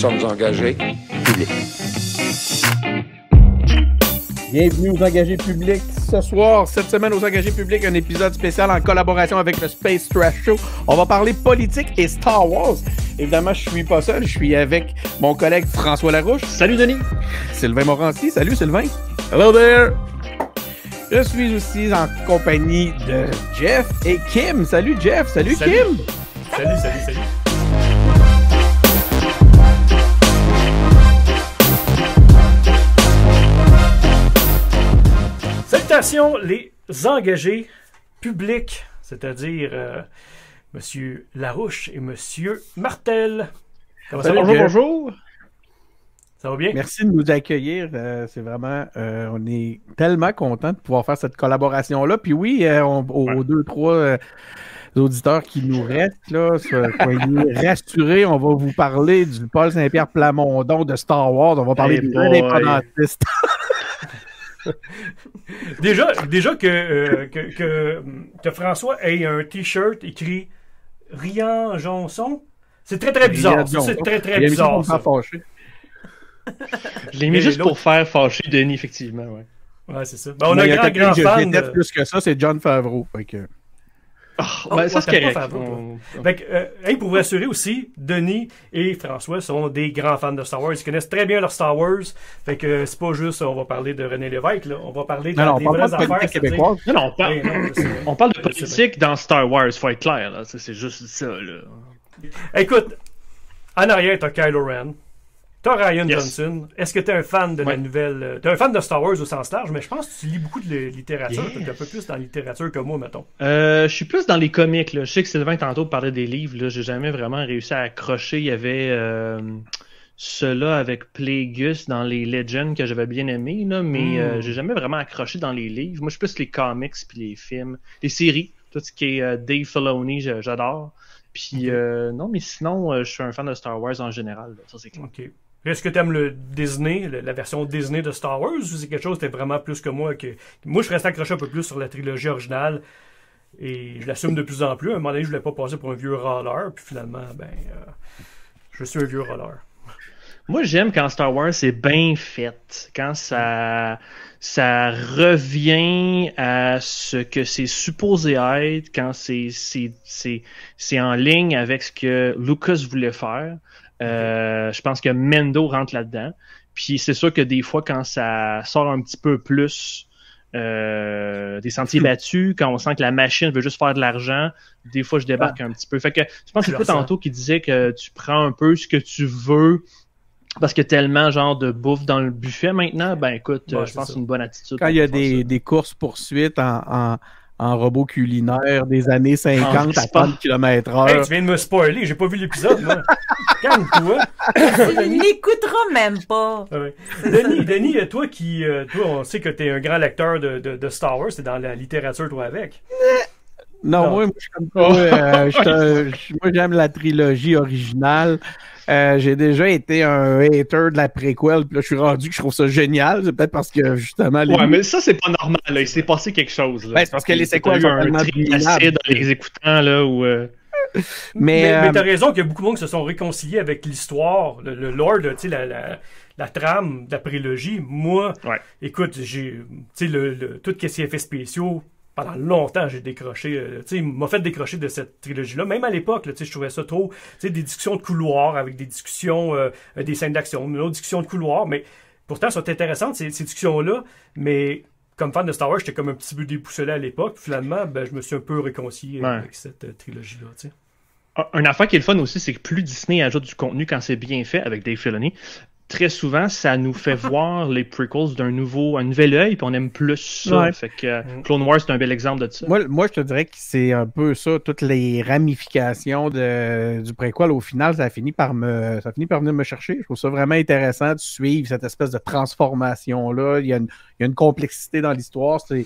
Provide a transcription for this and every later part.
sommes engagés. Bienvenue aux Engagés publics. Ce soir, cette semaine aux Engagés publics, un épisode spécial en collaboration avec le Space Trash Show. On va parler politique et Star Wars. Évidemment, je suis pas seul, je suis avec mon collègue François Larouche. Salut Denis. Sylvain Morancy. Salut Sylvain. Hello there. Je suis aussi en compagnie de Jeff et Kim. Salut Jeff. Salut Kim. Salut. Salutations les engagés publics, c'est-à-dire Monsieur Larouche et Monsieur Martel. Comment ça va? Bonjour. Ça va bien? Merci de nous accueillir. C'est vraiment, on est tellement contents de pouvoir faire cette collaboration-là. Puis oui, aux deux, trois auditeurs qui nous restent, là, soyez rassurés, on va vous parler du Paul Saint-Pierre Plamondon de Star Wars. On va parler des indépendantistes. déjà que François ait un t-shirt écrit Rian Jonson, c'est très bizarre. C'est très bizarre. Ça. Je l'ai mis juste pour faire fâcher Denis, effectivement. Ouais, c'est ça. Ben, on a un grand fan. De... plus que ça, c'est John Favreau. Que... ça, c'est correct. Pour vous assurer aussi, Denis et François sont des grands fans de Star Wars. Ils connaissent très bien leur Star Wars. Fait que c'est pas juste, on va parler de René Lévesque, là. On va parler des vraies affaires. On parle de politique dans Star Wars, faut être clair. Là. C'est juste ça. Là. Écoute, en arrière, t'as Kylo Ren. T'as Ryan Johnson. Est-ce que t'es un fan de la nouvelle... T'es un fan de Star Wars au sens large, mais je pense que tu lis beaucoup de littérature. T'es un peu plus dans la littérature que moi, mettons. Je suis plus dans les comics. Là. Je sais que Sylvain, tantôt, parlait des livres. Là. J'ai jamais vraiment réussi à accrocher. Il y avait ceux-là avec Plagueis dans les Legends que j'avais bien aimé, là, mais j'ai jamais vraiment accroché dans les livres. Moi, je suis plus les comics puis les films. Les séries. Tout ce qui est Dave Filoni, j'adore. Puis non, mais sinon, je suis un fan de Star Wars en général. Là. Ça, c'est clair. OK. Est-ce que tu aimes le Disney, la version Disney de Star Wars, ou c'est quelque chose qui était vraiment plus que moi? Moi, je restais accroché un peu plus sur la trilogie originale, et je l'assume de plus en plus. À un moment donné, je voulais pas passer pour un vieux roller, puis finalement, je suis un vieux roller. Moi, j'aime quand Star Wars c'est bien fait, quand ça revient à ce que c'est supposé être, quand c'est en ligne avec ce que Lucas voulait faire. Je pense que Mendo rentre là-dedans. Puis c'est sûr que des fois, quand ça sort un petit peu plus des sentiers battus, quand on sent que la machine veut juste faire de l'argent, des fois je débarque un petit peu. Fait que je pense que c'est toi tantôt qui disait que tu prends un peu ce que tu veux parce qu'il y a tellement genre de bouffe dans le buffet maintenant. Ben écoute, je pense que c'est une bonne attitude. Quand il y a des courses-poursuites en robot culinaire des années 50 à 30 km/h. Hey, tu viens de me spoiler, j'ai pas vu l'épisode, moi. Calme-toi. Il l'écoutera même pas. Ouais. Denis, toi, on sait que t'es un grand lecteur de Star Wars, t'es dans la littérature, toi, avec. Non, moi, je suis comme toi. Moi, j'aime la trilogie originale. J'ai déjà été un hater de la préquel, puis là, je suis rendu que je trouve ça génial. C'est peut-être parce que, justement... Ouais, mais ça, c'est pas normal, là. Il s'est passé quelque chose, là. Ben, c'est parce que les séquelles sont tellement trinacides dans les écoutants, là, où... Mais t'as raison qu'il y a beaucoup de monde qui se sont réconciliés avec l'histoire, le lore, tu sais, la trame de la prélogie. Moi, écoute, j'ai... Tu sais, tout ce qui est effets spéciaux... Pendant longtemps, j'ai décroché, il m'a fait décrocher de cette trilogie-là. Même à l'époque, je trouvais ça trop, des discussions de couloir avec des discussions, des scènes d'action, une autre discussion de couloir, mais pourtant, sont intéressantes, ces discussions-là, mais comme fan de Star Wars, j'étais comme un petit peu déboussolé à l'époque. Finalement, je me suis un peu réconcilié avec cette trilogie-là, tu sais. Un affaire qui est le fun aussi, c'est que plus Disney ajoute du contenu quand c'est bien fait avec Dave Filoni, très souvent, ça nous fait voir les prequels un nouvel œil, puis on aime plus ça. Ouais. Fait que Clone Wars, c'est un bel exemple de ça. Moi, je te dirais que c'est un peu ça, toutes les ramifications du préquel. Au final, ça finit par venir me chercher. Je trouve ça vraiment intéressant de suivre cette espèce de transformation-là. Il y a une complexité dans l'histoire. Il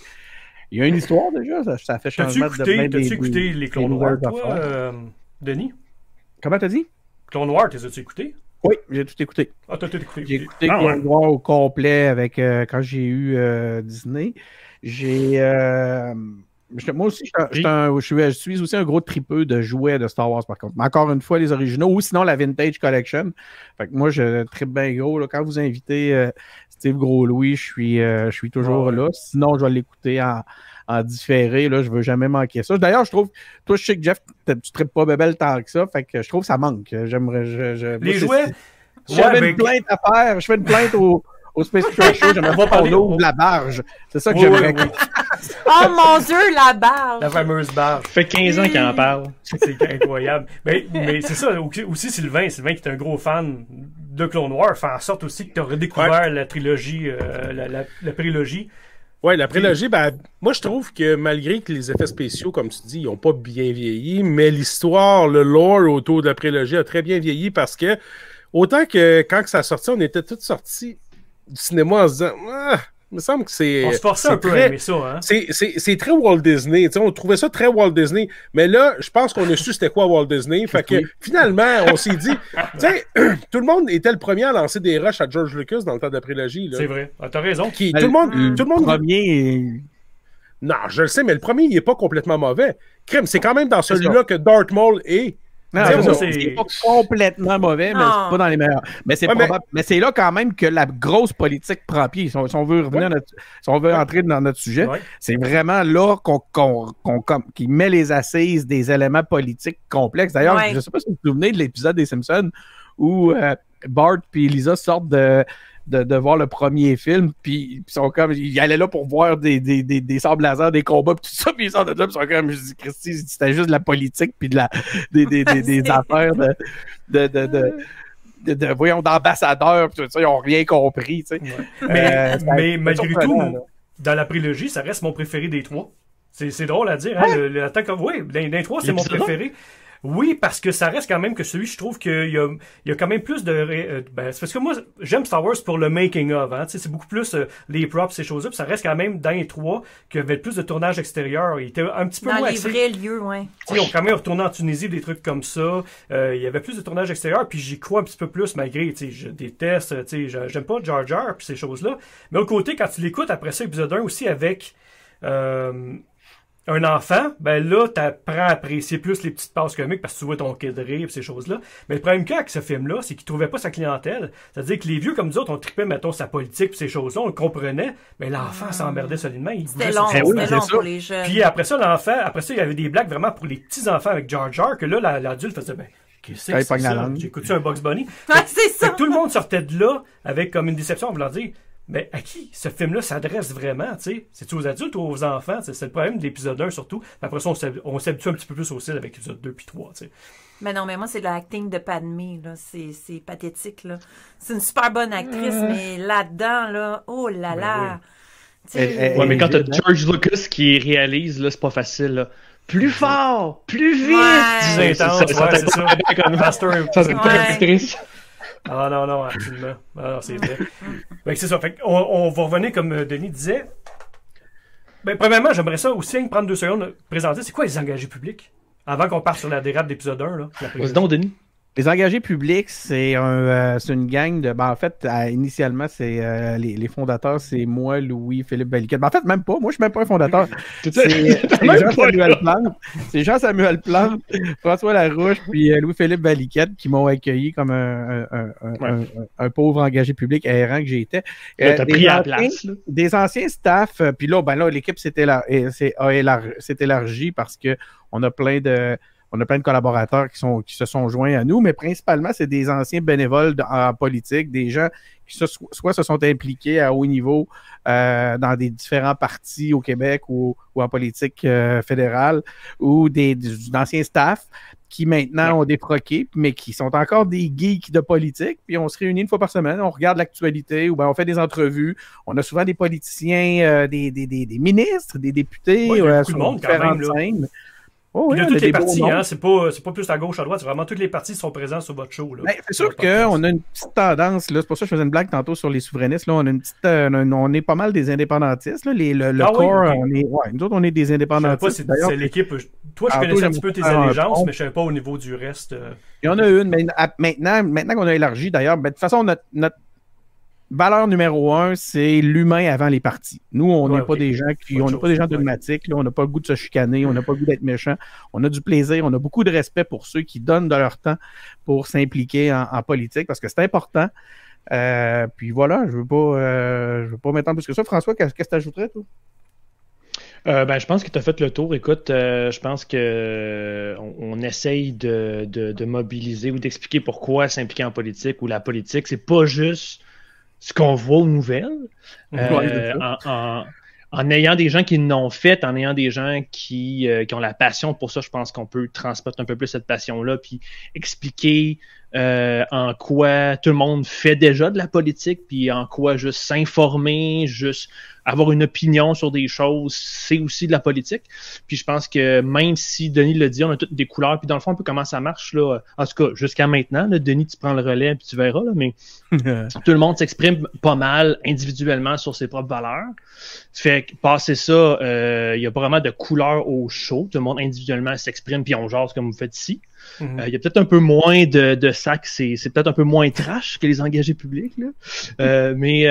y a une histoire déjà, ça fait changement de plein des... T'as-tu écouté les Clone Wars, toi, Denis? Comment t'as dit? Clone Wars, t'as-tu écouté? Oui, j'ai tout écouté. Ah, t'as tout écouté. J'ai écouté Clone Wars au complet avec quand j'ai eu Disney. J'ai moi aussi, je suis aussi un gros tripeux de jouets de Star Wars, par contre. Mais encore une fois, les originaux ou sinon la Vintage Collection. Fait que moi, je tripe bien gros. Là. Quand vous invitez Steve Gros-Louis, je suis toujours là. Sinon, je vais l'écouter en différé. Là, je veux jamais manquer ça. D'ailleurs, je trouve, toi, je sais que Jeff, tu tripes pas bébé tant que ça. Fait que je trouve que ça manque. J'aimerais. Les jouets? J'avais une plainte à faire. Je fais une plainte au Space Trash Show, j'aimerais pas parler de la barge. C'est ça que j'aimerais. Oh mon Dieu, la barge! La fameuse barge. Ça fait 15 ans qu'il en parle. C'est incroyable. Mais c'est ça, aussi Sylvain qui est un gros fan de Clone Wars, fait en sorte aussi que tu as redécouvert la trilogie, la prélogie. Ouais, la prélogie, moi je trouve que malgré que les effets spéciaux, comme tu dis, ils n'ont pas bien vieilli, mais l'histoire, le lore autour de la prélogie a très bien vieilli parce que autant que quand ça sortit, on était tous sortis du cinéma en se disant il me semble que c'est. On se forçait un peu à aimer ça, hein? C'est très Walt Disney. T'sais, on trouvait ça très Walt Disney. Mais là, je pense qu'on a su c'était quoi Walt Disney. Fait que finalement, on s'est dit. Tout le monde était le premier à lancer des rushs à George Lucas dans le temps de la prélogie. C'est vrai. T'as raison. Tout le monde. Le premier. Non, je le sais, mais le premier, il n'est pas complètement mauvais. Crème, c'est quand même dans celui-là que Darth Maul est. Non, c'est pas complètement mauvais, mais c'est pas dans les meilleurs. Mais c'est mais c'est là quand même que la grosse politique prend pied. Si on veut revenir si on veut entrer dans notre sujet, c'est vraiment là qu'il met les assises des éléments politiques complexes. D'ailleurs, je sais pas si vous vous souvenez de l'épisode des Simpsons où Bart et Lisa sortent de voir le premier film, puis ils sont comme, ils allaient là pour voir des sables laser, des combats, puis tout ça, puis ils sortent de là, puis ils sont comme, je dis, Christy, c'était juste de la politique, puis des affaires voyons, d'ambassadeurs, puis tout ça, ils n'ont rien compris, tu sais. Mais malgré tout, dans la prélogie, ça reste mon préféré des trois. C'est drôle à dire, hein, l'attaque, dans les trois, c'est mon préféré. Oui, parce que ça reste quand même que celui, je trouve qu'il y a quand même plus de... c'est parce que moi, j'aime Star Wars pour le making of, hein. C'est beaucoup plus les props, ces choses-là, puis ça reste quand même dans les trois qu'il y avait plus de tournage extérieur. Il était un petit peu moins... Dans les vrais lieux, Ils ont quand même retourné en Tunisie, des trucs comme ça. Il y avait plus de tournage extérieur, puis j'y crois un petit peu plus, malgré, je déteste, j'aime pas Jar Jar, puis ces choses-là. Mais au côté, quand tu l'écoutes, après ça, épisode 1 aussi, avec... un enfant, là, t'apprends à apprécier plus les petites passes comiques parce que tu vois ton kid rire et ces choses-là. Mais le problème qu'il y a avec ce film-là, c'est qu'il trouvait pas sa clientèle. C'est-à-dire que les vieux comme nous autres, on tripait, mettons, sa politique et ces choses-là, on le comprenait, mais l'enfant s'emmerdait solidement. C'était long pour les jeunes. Puis après ça, il y avait des blagues vraiment pour les petits-enfants avec Jar Jar, que là, l'adulte faisait, qu'est-ce que c'est ça? J'écoute-tu un Bugs Bunny? C'est ça! Tout le monde sortait de là avec comme une déception en voulant dire, mais à qui ce film-là s'adresse vraiment, tu sais? C'est-tu aux adultes ou aux enfants? C'est le problème de l'épisode 1 surtout. Après ça, on s'habitue un petit peu plus aussi avec l'épisode 2 puis 3, tu sais. Mais non, mais moi, c'est l'acting de Padmé, là. C'est pathétique, là. C'est une super bonne actrice, mais là-dedans, là, oh là là! Ouais, mais quand t'as George Lucas qui réalise, là, c'est pas facile, là. Plus fort! Plus vite! Ouais. C'est intense, c'est ça. C'est une actrice. Ah non, absolument. Ah non, c'est vrai. C'est ça. Fait on va revenir comme Denis disait. Premièrement, j'aimerais ça aussi prendre 2 secondes présenter. C'est quoi les engagés publics? Avant qu'on parte sur la dérape d'épisode 1. Là. Vas-y donc, Denis. Les engagés publics, c'est une gang de... en fait, initialement, c'est les fondateurs, c'est moi, Louis, Philippe Valiquette. En fait, même pas. Moi, je suis même pas un fondateur. C'est Jean-Samuel Plante, François Larouche, puis Louis-Philippe Valiquette qui m'ont accueilli comme un pauvre engagé public errant que j'étais. T'as pris la place. Là. Des anciens staffs. Puis là, l'équipe s'est élargie parce que on a plein de collaborateurs qui se sont joints à nous, mais principalement, c'est des anciens bénévoles en politique, des gens qui soit se sont impliqués à haut niveau dans des différents partis au Québec ou en politique fédérale, ou d'anciens staffs qui maintenant ont défroqué, mais qui sont encore des geeks de politique, puis on se réunit une fois par semaine, on regarde l'actualité, ou on fait des entrevues, on a souvent des politiciens, des ministres, des députés sur différentes scènes. Oh, oui, de toutes les parties, hein, c'est pas plus à gauche, à droite, c'est vraiment toutes les parties qui sont présentes sur votre show. C'est sûr qu'on a une petite tendance, là, c'est pour ça que je faisais une blague tantôt sur les souverainistes, là, on est pas mal des indépendantistes, là, le corps, okay. Nous autres on est des indépendantistes. C'est l'équipe, toi je connaissais un petit peu tes allégeances, mais je savais pas au niveau du reste. Il y en a une, mais maintenant qu'on a élargi d'ailleurs, de toute façon valeur numéro 1, c'est l'humain avant les partis. Nous, on n'est pas des gens on n'est pas des gens dogmatiques, là, on n'a pas le goût de se chicaner, on n'a pas le goût d'être méchant. On a du plaisir, on a beaucoup de respect pour ceux qui donnent de leur temps pour s'impliquer en politique, parce que c'est important. Puis voilà, je veux pas m'étendre plus que ça. François, qu'est-ce que tu ajouterais, toi? Je pense que tu as fait le tour. Écoute, je pense que on essaye de mobiliser ou d'expliquer pourquoi s'impliquer en politique ou la politique, c'est pas juste ce qu'on voit aux nouvelles. En ayant des gens qui l'ont fait, en ayant des gens qui ont la passion pour ça, je pense qu'on peut transmettre un peu plus cette passion-là, puis expliquer en quoi tout le monde fait déjà de la politique, puis en quoi juste s'informer, juste avoir une opinion sur des choses, c'est aussi de la politique. Puis je pense que même si Denis l'a dit, on a toutes des couleurs, puis dans le fond, un peu comment ça marche, là. En tout cas, jusqu'à maintenant, là, Denis, tu prends le relais, puis tu verras, là, mais tout le monde s'exprime pas mal individuellement sur ses propres valeurs. Fait que passer ça, il y a pas vraiment de couleurs au show. Tout le monde individuellement s'exprime, puis on jase comme vous faites ici. Il y a peut-être un peu moins de sacs, c'est peut-être un peu moins trash que les engagés publics, là. Mais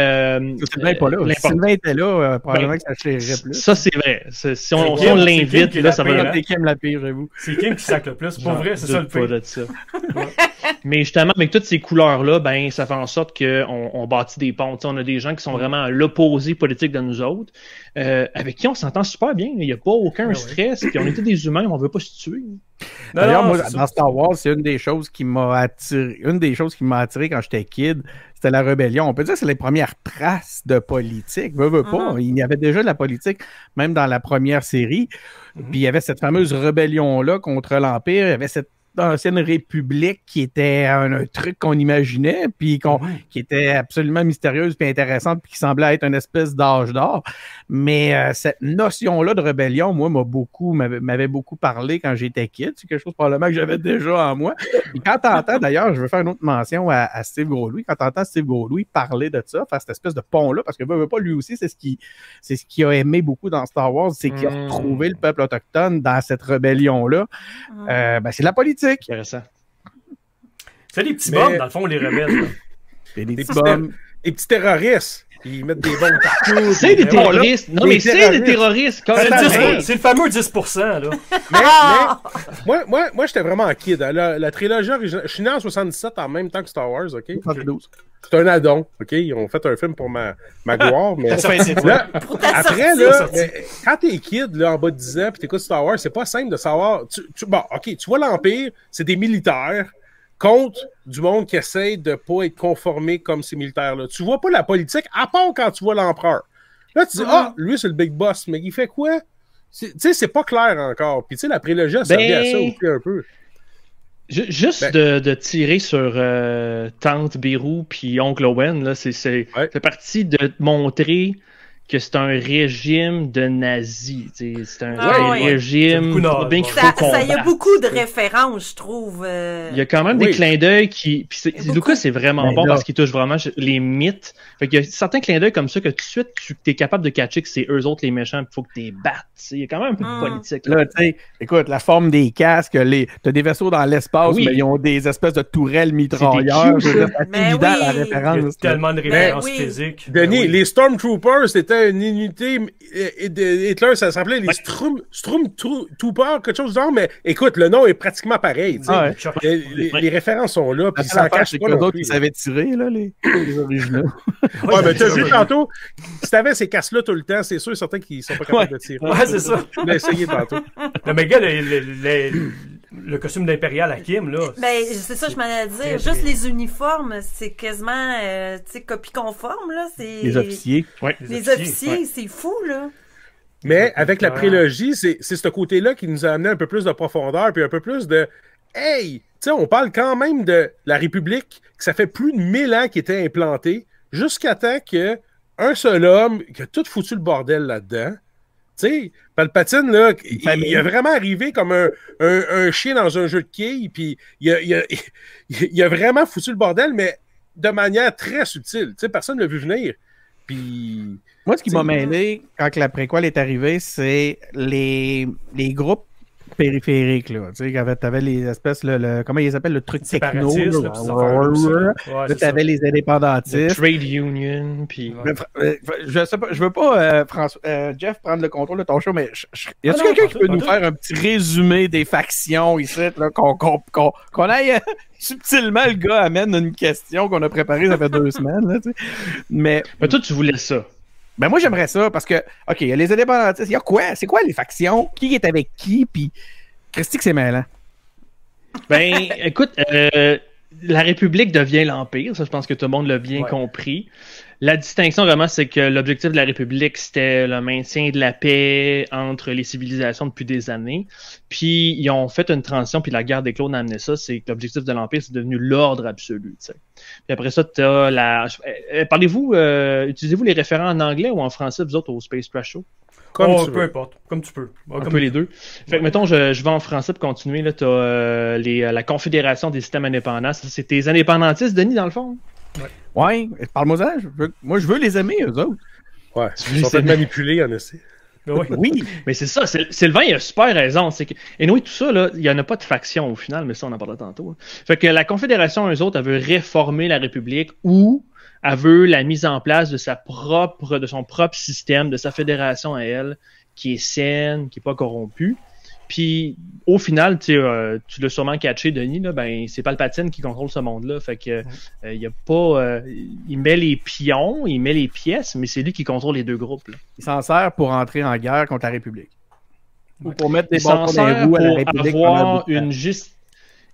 Sylvain n'est pas là. Si Sylvain était là, probablement que ça chairerait plus. Ça, c'est vrai. Si on l'invite, là, ça va... C'est Kim la pire, j'avoue. C'est Kim qui sac le plus. C'est pas vrai, c'est ça le pire. De ça. Mais justement, avec toutes ces couleurs-là, ben, ça fait en sorte qu'on bâtit des ponts. T'sais, on a des gens qui sont vraiment à l'opposé politique de nous autres, avec qui on s'entend super bien. Il n'y a pas aucun stress, puis on est tous des humains, on ne veut pas se tuer. D'ailleurs, moi, dans Star Wars, c'est une des choses qui m'a attiré. Une des choses qui m'a attiré quand j'étais kid, c'était la rébellion. On peut dire que c'est les premières traces de politique. Veux pas. Il y avait déjà de la politique, même dans la première série. Puis il y avait cette fameuse rébellion-là contre l'Empire. Il y avait cette ancienne république qui était un truc qu'on imaginait, puis qui était absolument mystérieuse puis intéressante, puis qui semblait être une espèce d'âge d'or. Mais cette notion-là de rébellion, moi, m'avait beaucoup parlé quand j'étais kid. C'est quelque chose probablement que j'avais déjà en moi. Et quand t'entends, d'ailleurs, je veux faire une autre mention à Steve Gaulois, quand t'entends Steve Gaulois parler de ça, faire cette espèce de pont-là, parce que veut pas, lui aussi, c'est ce qu'il a aimé beaucoup dans Star Wars, c'est qu'il a retrouvé le peuple autochtone dans cette rébellion-là. C'est la politique. Intéressant. C'est des petits bombes, dans le fond, les rebelles. Des petits bombes. Des petits terroristes. Ils mettent des bombes partout. C'est des terroristes. Non, mais c'est des terroristes. C'est le fameux 10%, là. Mais moi j'étais vraiment kid. La trilogie originale. Je suis né en 77 en même temps que Star Wars, OK? C'est un addon, OK? Ils ont fait un film pour ma gloire, mais là, après, là, quand t'es kid, là, en bas de 10 ans, pis t'écoutes Star Wars, c'est pas simple de savoir. Bon, OK, tu vois l'Empire, c'est des militaires contre du monde qui essaie de pas être conformé comme ces militaires-là. Tu vois pas la politique, à part quand tu vois l'empereur. Là, tu dis, lui, c'est le big boss, mais il fait quoi? Tu sais, c'est pas clair encore. Puis, tu sais, la prélogie a servi à ça aussi un peu. Juste de tirer sur Tante Bérou puis Oncle Owen, là, c'est parti de montrer que c'est un régime de nazis. C'est un régime bien qu'il faut combattre. Ça y a beaucoup de références, je trouve. Il y a quand même des clins d'œil qui... Lucas, c'est vraiment bon parce qu'il touche vraiment les mythes. Fait qu'il y a certains clins d'œil comme ça que tout de suite, tu es capable de catcher que c'est eux autres les méchants, il faut que tu les battes. Il y a quand même un peu de politique. Là, tu sais, écoute, la forme des casques, t'as des vaisseaux dans l'espace, mais ils ont des espèces de tourelles mitrailleurs. C'est évident, la référence. Il y a tellement de références physiques. Denis, les Stormtroopers, c'était une unité Hitler, ça s'appelait les Stormtroopers, quelque chose du genre, mais écoute, le nom est pratiquement pareil. Les références sont là, puis ça en cache pas. D'autres qui savaient tirer, là, les originaux. Ouais, mais t'as vu tantôt, si t'avais ces casques-là tout le temps, c'est sûr certains qui sont pas capables de tirer. Ouais, c'est ça. On a essayé tantôt. Non, mais gars, le costume d'impérial à Kim, là. Ben, c'est ça, je m'en allais dire. Juste les uniformes, c'est quasiment, tu sais, copie conforme, là. Les officiers. Les officiers, c'est fou, là. Mais avec la prélogie, c'est ce côté-là qui nous a amené un peu plus de profondeur, puis un peu plus de hey! Tu sais, on parle quand même de la République, que ça fait plus de 1000 ans qu'il était implanté, jusqu'à temps qu'un seul homme qui a tout foutu le bordel là-dedans. Tu sais, Palpatine, là, il a vraiment arrivé comme un chien dans un jeu de quilles, puis il a vraiment foutu le bordel, mais de manière très subtile. Tu sais, personne ne l'a vu venir. Puis... Moi, ce qui m'a mêlé quand la préquelle est arrivée, c'est les groupes périphériques, là. Tu sais, t'avais les espèces, comment ils appellent le truc techno, là, t'avais les indépendantistes. Le trade union, puis... Je sais pas, je veux pas, Jeff, prendre le contrôle de ton show, mais y a-t-il quelqu'un qui peut nous faire un petit résumé des factions ici, là, qu'on aille subtilement, le gars amène une question qu'on a préparée, ça fait 2 semaines, là, tu sais. Mais toi, tu voulais ça. Ben moi, j'aimerais ça, parce que, OK, il y a les indépendantistes, il y a quoi? C'est quoi les factions? Qui est avec qui? Puis, Christy, que c'est mêlant. Ben, écoute, la République devient l'Empire, ça, je pense que tout le monde l'a bien compris. La distinction, vraiment, c'est que l'objectif de la République, c'était le maintien de la paix entre les civilisations depuis des années. Puis, ils ont fait une transition, puis la guerre des clones a amené ça, c'est que l'objectif de l'Empire, c'est devenu l'ordre absolu, tu sais. Puis après ça, t'as parlez-vous, utilisez-vous les référents en anglais ou en français, vous autres, au Space Trash Show? Peu importe, comme tu peux. Un peu les deux. Fait que, mettons, je vais en français pour continuer, là, t'as la Confédération des systèmes indépendants. C'est tes indépendantistes, Denis, dans le fond? Ouais, parle-moi-en. Moi, je veux les aimer, eux autres. Ouais, ils sont peut-être manipulés, en essai. Oui, mais c'est ça. Sylvain, il a super raison. C'est que, et oui, tout ça, là, il n'y en a pas de faction au final, mais ça, on en parlera tantôt. Hein. Fait que la Confédération, eux autres, elle veut réformer la République ou elle veut la mise en place de son propre système, de sa fédération à elle, qui est saine, qui n'est pas corrompue. Puis, au final, tu l'as sûrement catché, Denis, là, ben, c'est Palpatine qui contrôle ce monde-là. Fait que, il y a pas, il met les pions, il met les pièces, mais c'est lui qui contrôle les deux groupes, là. Il s'en sert pour entrer en guerre contre la République. Ou pour mettre des bâtons dans les roues à la République.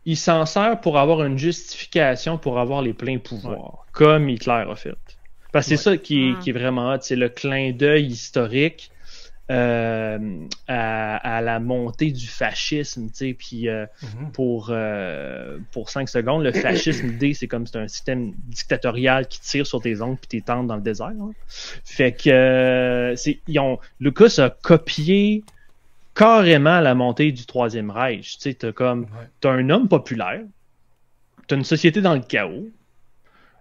Il s'en sert pour avoir une justification pour avoir les pleins pouvoirs, comme Hitler a fait. Parce que c'est ça qui est vraiment hot, c'est le clin d'œil historique à la montée du fascisme, tu sais, puis pour 5 secondes, le fascisme, l'idée, c'est comme c'est un système dictatorial qui tire sur tes ongles puis tes tentes dans le désert. Hein. Fait que Lucas a copié carrément la montée du Troisième Reich. Tu sais, t'as un homme populaire, t'as une société dans le chaos.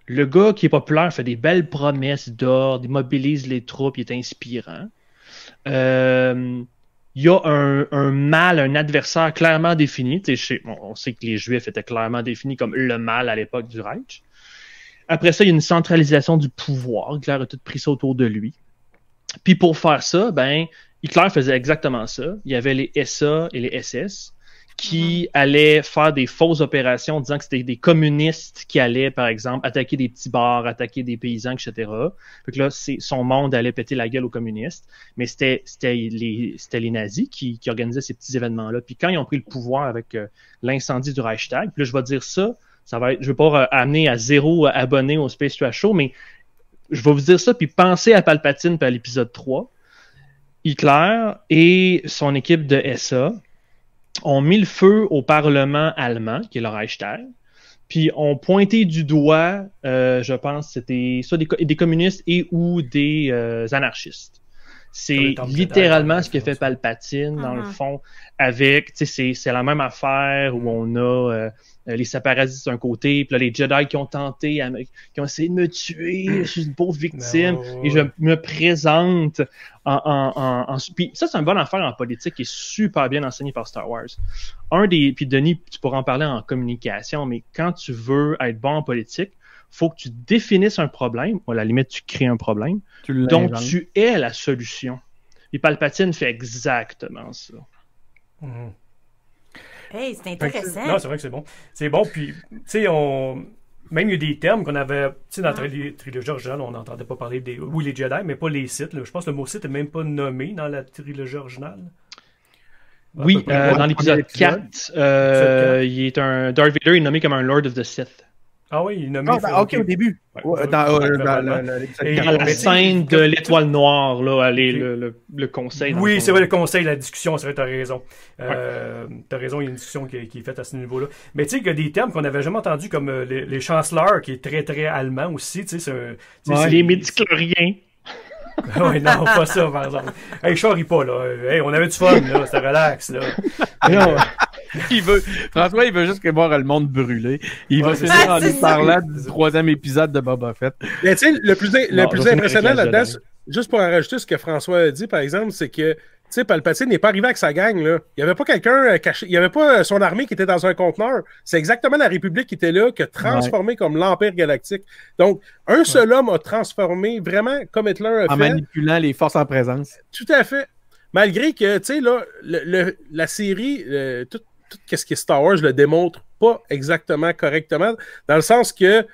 Le gars qui est populaire fait des belles promesses d'ordre, il mobilise les troupes, il est inspirant. Il y a un mal, un adversaire clairement défini. On sait que les Juifs étaient clairement définis comme le mal à l'époque du Reich. Après ça, il y a une centralisation du pouvoir. Hitler a tout pris ça autour de lui. Puis pour faire ça, ben, Hitler faisait exactement ça. Il y avait les SA et les SS qui allaient faire des fausses opérations disant que c'était des communistes qui allaient, par exemple, attaquer des petits bars, attaquer des paysans, etc. Fait que là, son monde allait péter la gueule aux communistes. Mais c'était les nazis qui organisaient ces petits événements-là. Puis quand ils ont pris le pouvoir avec l'incendie du Reichstag, puis là, je vais dire ça va être, je vais pas amener à 0 abonnés au Space Trash Show, mais je vais vous dire ça, puis pensez à Palpatine puis à l'épisode 3. Hitler et son équipe de SA ont mis le feu au Parlement allemand, qui est le Reichstag, puis ont pointé du doigt, je pense, c'était soit des communistes et ou des anarchistes. C'est littéralement ce que fait Palpatine, dans le fond, avec, tu sais, c'est la même affaire où on a les séparatistes d'un côté, puis là, les Jedi qui ont tenté, qui ont essayé de me tuer, je suis une pauvre victime, et je me présente puis ça, c'est une bonne affaire en politique qui est super bien enseignée par Star Wars. Puis Denis, tu pourras en parler en communication, mais quand tu veux être bon en politique, faut que tu définisses un problème, ou à la limite, tu crées un problème, dont tu es la solution. Et Palpatine fait exactement ça. Hey, c'est intéressant. Non, c'est vrai que c'est bon. C'est bon, puis, tu sais, même il y a des termes qu'on avait, tu sais, dans la trilogie originale, on n'entendait pas parler des... Oui, les Jedi, mais pas les Sith. Là. Je pense que le mot Sith n'est même pas nommé dans la trilogie originale. Oui, dans l'épisode 4, il est Darth Vader est nommé comme un Lord of the Sith. Ah oui, il est nommé. OK, au début. Dans la scène de l'étoile noire, là, le conseil. Oui, c'est vrai, le conseil, la discussion, c'est vrai, t'as raison. T'as raison, il y a une discussion qui est faite à ce niveau-là. Mais tu sais, il y a des termes qu'on n'avait jamais entendus, comme les chanceleurs, qui est très, très allemand aussi. Tu sais, les médicloriens. Oui, non, pas ça, par exemple. Hey, charrie pas, là. Hey, on avait du fun, là. C'était relax, là. François, il veut juste voir le monde brûler. Il va finir en nous parlant du 3e épisode de Boba Fett. Mais tu sais, le plus impressionnant là-dedans, juste pour en rajouter ce que François a dit, par exemple, c'est que, tu sais, Palpatine n'est pas arrivé avec sa gang, là. Il n'y avait pas quelqu'un caché. Il n'y avait pas son armée qui était dans un conteneur. C'est exactement la République qui était là, qui a transformé comme l'Empire galactique. Donc, un seul homme a transformé vraiment comme Hitler a fait. En manipulant les forces en présence. Tout à fait. Malgré que, tu sais, là, la série, tout ce qui est Star Wars, je le démontre pas exactement correctement, dans le sens que,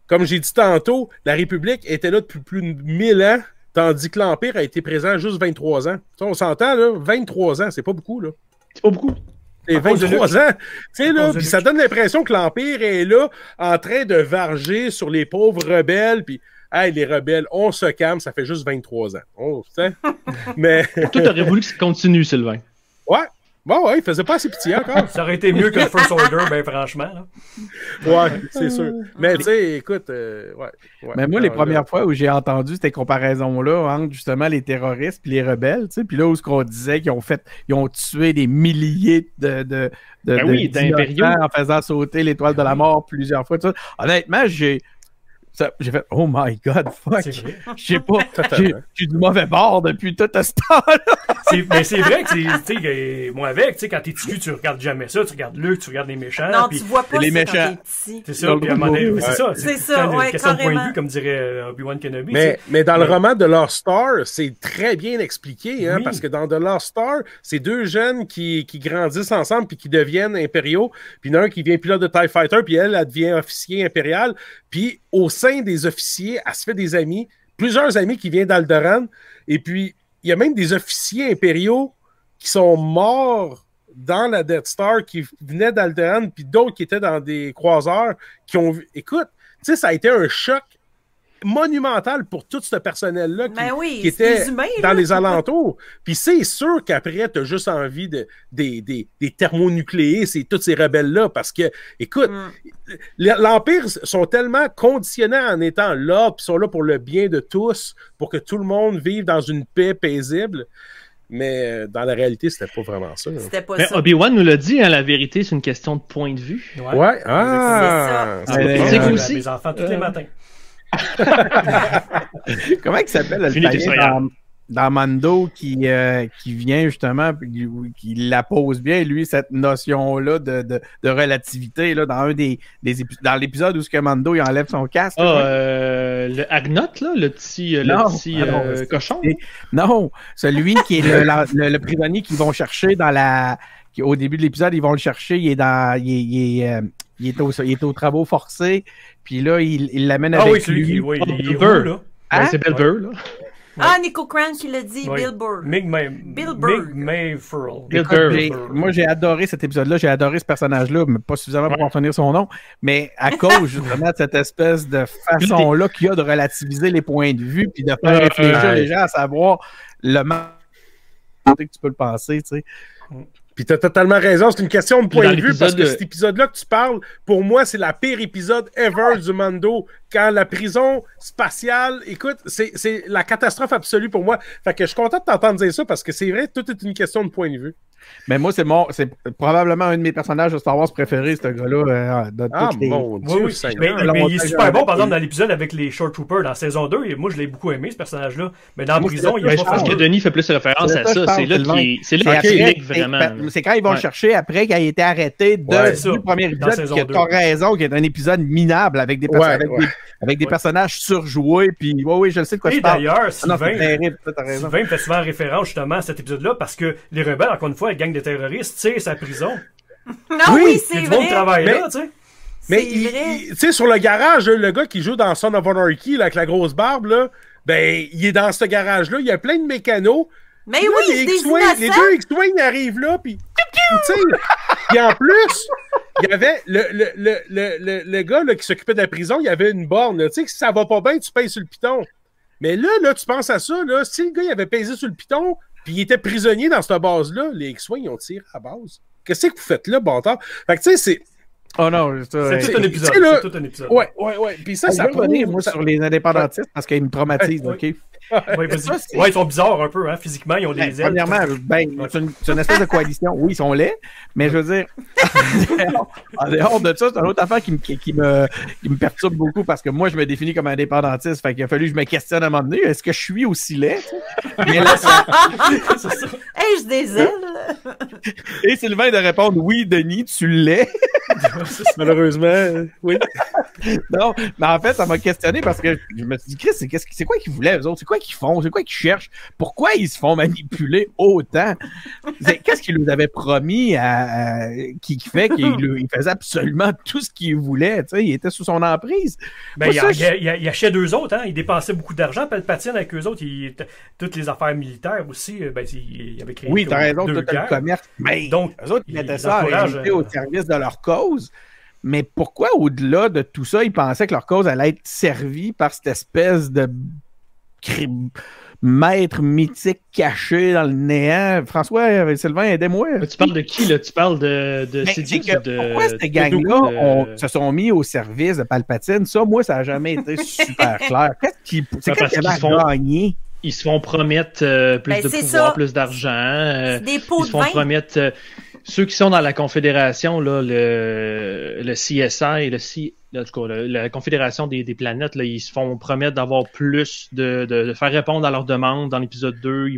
comme j'ai dit tantôt, la République était là depuis plus de 1000 ans, tandis que l'Empire a été présent juste 23 ans. T'sais, on s'entend, là, 23 ans, c'est pas beaucoup, là. C'est pas beaucoup. C'est 23 ans. Tu sais, là, puis ça donne l'impression que l'Empire est là, en train de varger sur les pauvres rebelles, puis, hey, les rebelles, on se calme, ça fait juste 23 ans. Oh, tu sais. Mais... Toi, t'aurais voulu que ça continue, Sylvain. Ouais. Bon, ouais, il faisait pas assez pitié encore. Ça aurait été mieux que le First Order, ben franchement. Là. Ouais, c'est sûr. Mais tu sais, écoute, ouais. Mais moi, les premières fois où j'ai entendu ces comparaisons-là entre justement les terroristes et les rebelles, tu sais, puis là où ce qu'on disait qu'ils ont tué des milliers d'impériaux en faisant sauter l'étoile de la mort plusieurs fois. Honnêtement, j'ai fait oh my god, fuck. Je sais pas, j'ai du mauvais bord depuis tout ce temps-là. Mais c'est vrai que moi avec, tu sais, quand t'es petit, tu regardes jamais ça, tu regardes Luke, tu regardes les méchants. Non, tu vois pas les ça méchants. quand t'es petit. C'est ça, puis à un moment donné, c'est ça. C'est ça, ouais, question de point de carrément. vue, comme dirait Obi-Wan Kenobi. Mais dans le roman de Lost Star, c'est très bien expliqué, hein, Oui. parce que dans The Lost Star, c'est deux jeunes qui grandissent ensemble puis qui deviennent impériaux. Puis il y en a un qui devient pilote de TIE Fighter, puis elle devient officier impérial. Puis au sein des officiers, elle se fait des amis, plusieurs amis qui viennent d'Alderaan. Et puis, il y a même des officiers impériaux qui sont morts dans la Death Star, qui venaient d'Alderaan, puis d'autres qui étaient dans des croiseurs, qui ont vu... Écoute, tu sais, ça a été un choc monumental pour tout ce personnel-là qui était humains, dans les alentours. Puis c'est sûr qu'après, tu as juste envie des thermonucléés, c'est tous ces rebelles-là, parce que, écoute, l'Empire sont tellement conditionnés en étant là, puis sont là pour le bien de tous, pour que tout le monde vive dans une paix paisible. Mais dans la réalité, c'était pas vraiment ça. C'était pas mais ça. Obi-Wan nous l'a dit, hein, la vérité, c'est une question de point de vue. Ouais, c'est cool aussi. Mes enfants tous les matins. Comment il s'appelle le dans Mando qui vient justement, qui la pose bien, lui, cette notion-là de relativité là, dans dans l'épisode où Mando il enlève son casque. Le Agnot, là, le petit cochon? Non, celui qui est le prisonnier qu'ils vont chercher au début de l'épisode, ils vont le chercher, il est aux travaux forcés, puis là, il l'amène avec lui. Bill Burr, là. C'est Bill Burr, là. Ah, Nico Cran qui l'a dit, Bill Burr. Bill Mayfield. Moi, j'ai adoré cet épisode-là, j'ai adoré ce personnage-là, mais pas suffisamment pour en retenir son nom, mais à cause justement de cette espèce de façon-là qu'il y a de relativiser les points de vue, puis de faire réfléchir les gens à savoir le mal que tu peux le penser, tu sais. Puis t'as totalement raison, c'est une question de point de vue, parce que cet épisode-là que tu parles, pour moi, c'est la pire épisode ever du Mando. Quand la prison spatiale, écoute, c'est la catastrophe absolue pour moi. Fait que je suis content de t'entendre dire ça, parce que c'est vrai, tout est une question de point de vue. Mais moi, c'est probablement un de mes personnages de Star Wars préférés, ce gars-là. Mon Dieu, mais il est super bon, par exemple, dans l'épisode avec les Short Troopers dans saison 2, et moi, je l'ai beaucoup aimé, ce personnage-là. Mais dans la prison, il est pas parce que Denis fait plus référence à ça. C'est là qu'il explique vraiment. C'est quand ils vont le chercher après qu'il a été arrêté du premier épisode, qui a raison, qui est un épisode minable avec des personnages surjoués. Puis, oui, je sais de quoi tu parles. Et d'ailleurs, Sylvain me fait souvent référence justement à cet épisode-là, parce que les rebelles, encore une fois, la gang de terroristes, tu sais, sa prison. Non, oui, c'est vrai. Il y a du monde qui travaille là, tu sais. Mais, tu sais, sur le garage, le gars qui joue dans Son of Anarchy, là, avec la grosse barbe, là, ben, il est dans ce garage-là. Il y a plein de mécanos. Mais là, oui, les deux X-Wing arrivent là, puis puis en plus, il y avait le gars là, qui s'occupait de la prison, il y avait une borne. Tu sais, si ça va pas bien, tu pèses sur le piton. Mais là, tu penses à ça, là, si le gars il avait pesé sur le piton, puis il était prisonnier dans cette base-là, les X-Wing, ils ont tiré à la base. Qu'est-ce que vous faites là, bâtard? Fait que tu sais, c'est... Oh non, c'est tout un épisode. Ouais. Puis ça prouve... moi, sur les indépendantistes, parce qu'ils me traumatisent, OK? ils sont bizarres un peu, hein, physiquement, ils ont des ailes. Premièrement, c'est une espèce de coalition. Oui, ils sont laids, mais je veux dire, en dehors de ça, c'est une autre affaire qui me perturbe beaucoup parce que moi, je me définis comme indépendantiste. Fait qu'il a fallu que je me questionne à un moment donné, est-ce que je suis aussi laid? Mais là, Ai-je des ailes? Et Sylvain de répondre, oui, Denis, tu l'es. Malheureusement, oui. Non, mais en fait, ça m'a questionné parce que je me suis dit, Chris, c'est quoi qu'ils voulaient, eux autres? C'est quoi qu'ils font? C'est quoi qu'ils cherchent? Pourquoi ils se font manipuler autant? Qu'est-ce qu'ils nous avaient promis qui fait qu'il faisait absolument tout ce qu'il voulait? Tu sais, il était sous son emprise. Ben, il achetait deux autres, hein? Il dépensait beaucoup d'argent. Palpatine avec eux autres, toutes les affaires militaires aussi, il avait créé. Oui, t'as raison, tout le commerce. Mais donc, eux autres, ils mettaient ça en réalité au service de leur cause. Mais pourquoi, au-delà de tout ça, ils pensaient que leur cause allait être servie par cette espèce de maître mythique caché dans le néant? François, Sylvain, aidez-moi. Tu parles de qui, là? Tu parles de pourquoi ces gangs-là se sont mis au service de Palpatine? Ça, moi, ça n'a jamais été super clair. C'est qu'est-ce qu'ils avaient gagné? Ils se font promettre plus de pouvoir, plus d'argent. Des pots ils se font promettre... ceux qui sont dans la Confédération, là, le CSI, la Confédération des planètes, là, ils se font promettre d'avoir plus, de faire répondre à leurs demandes. Dans l'épisode 2,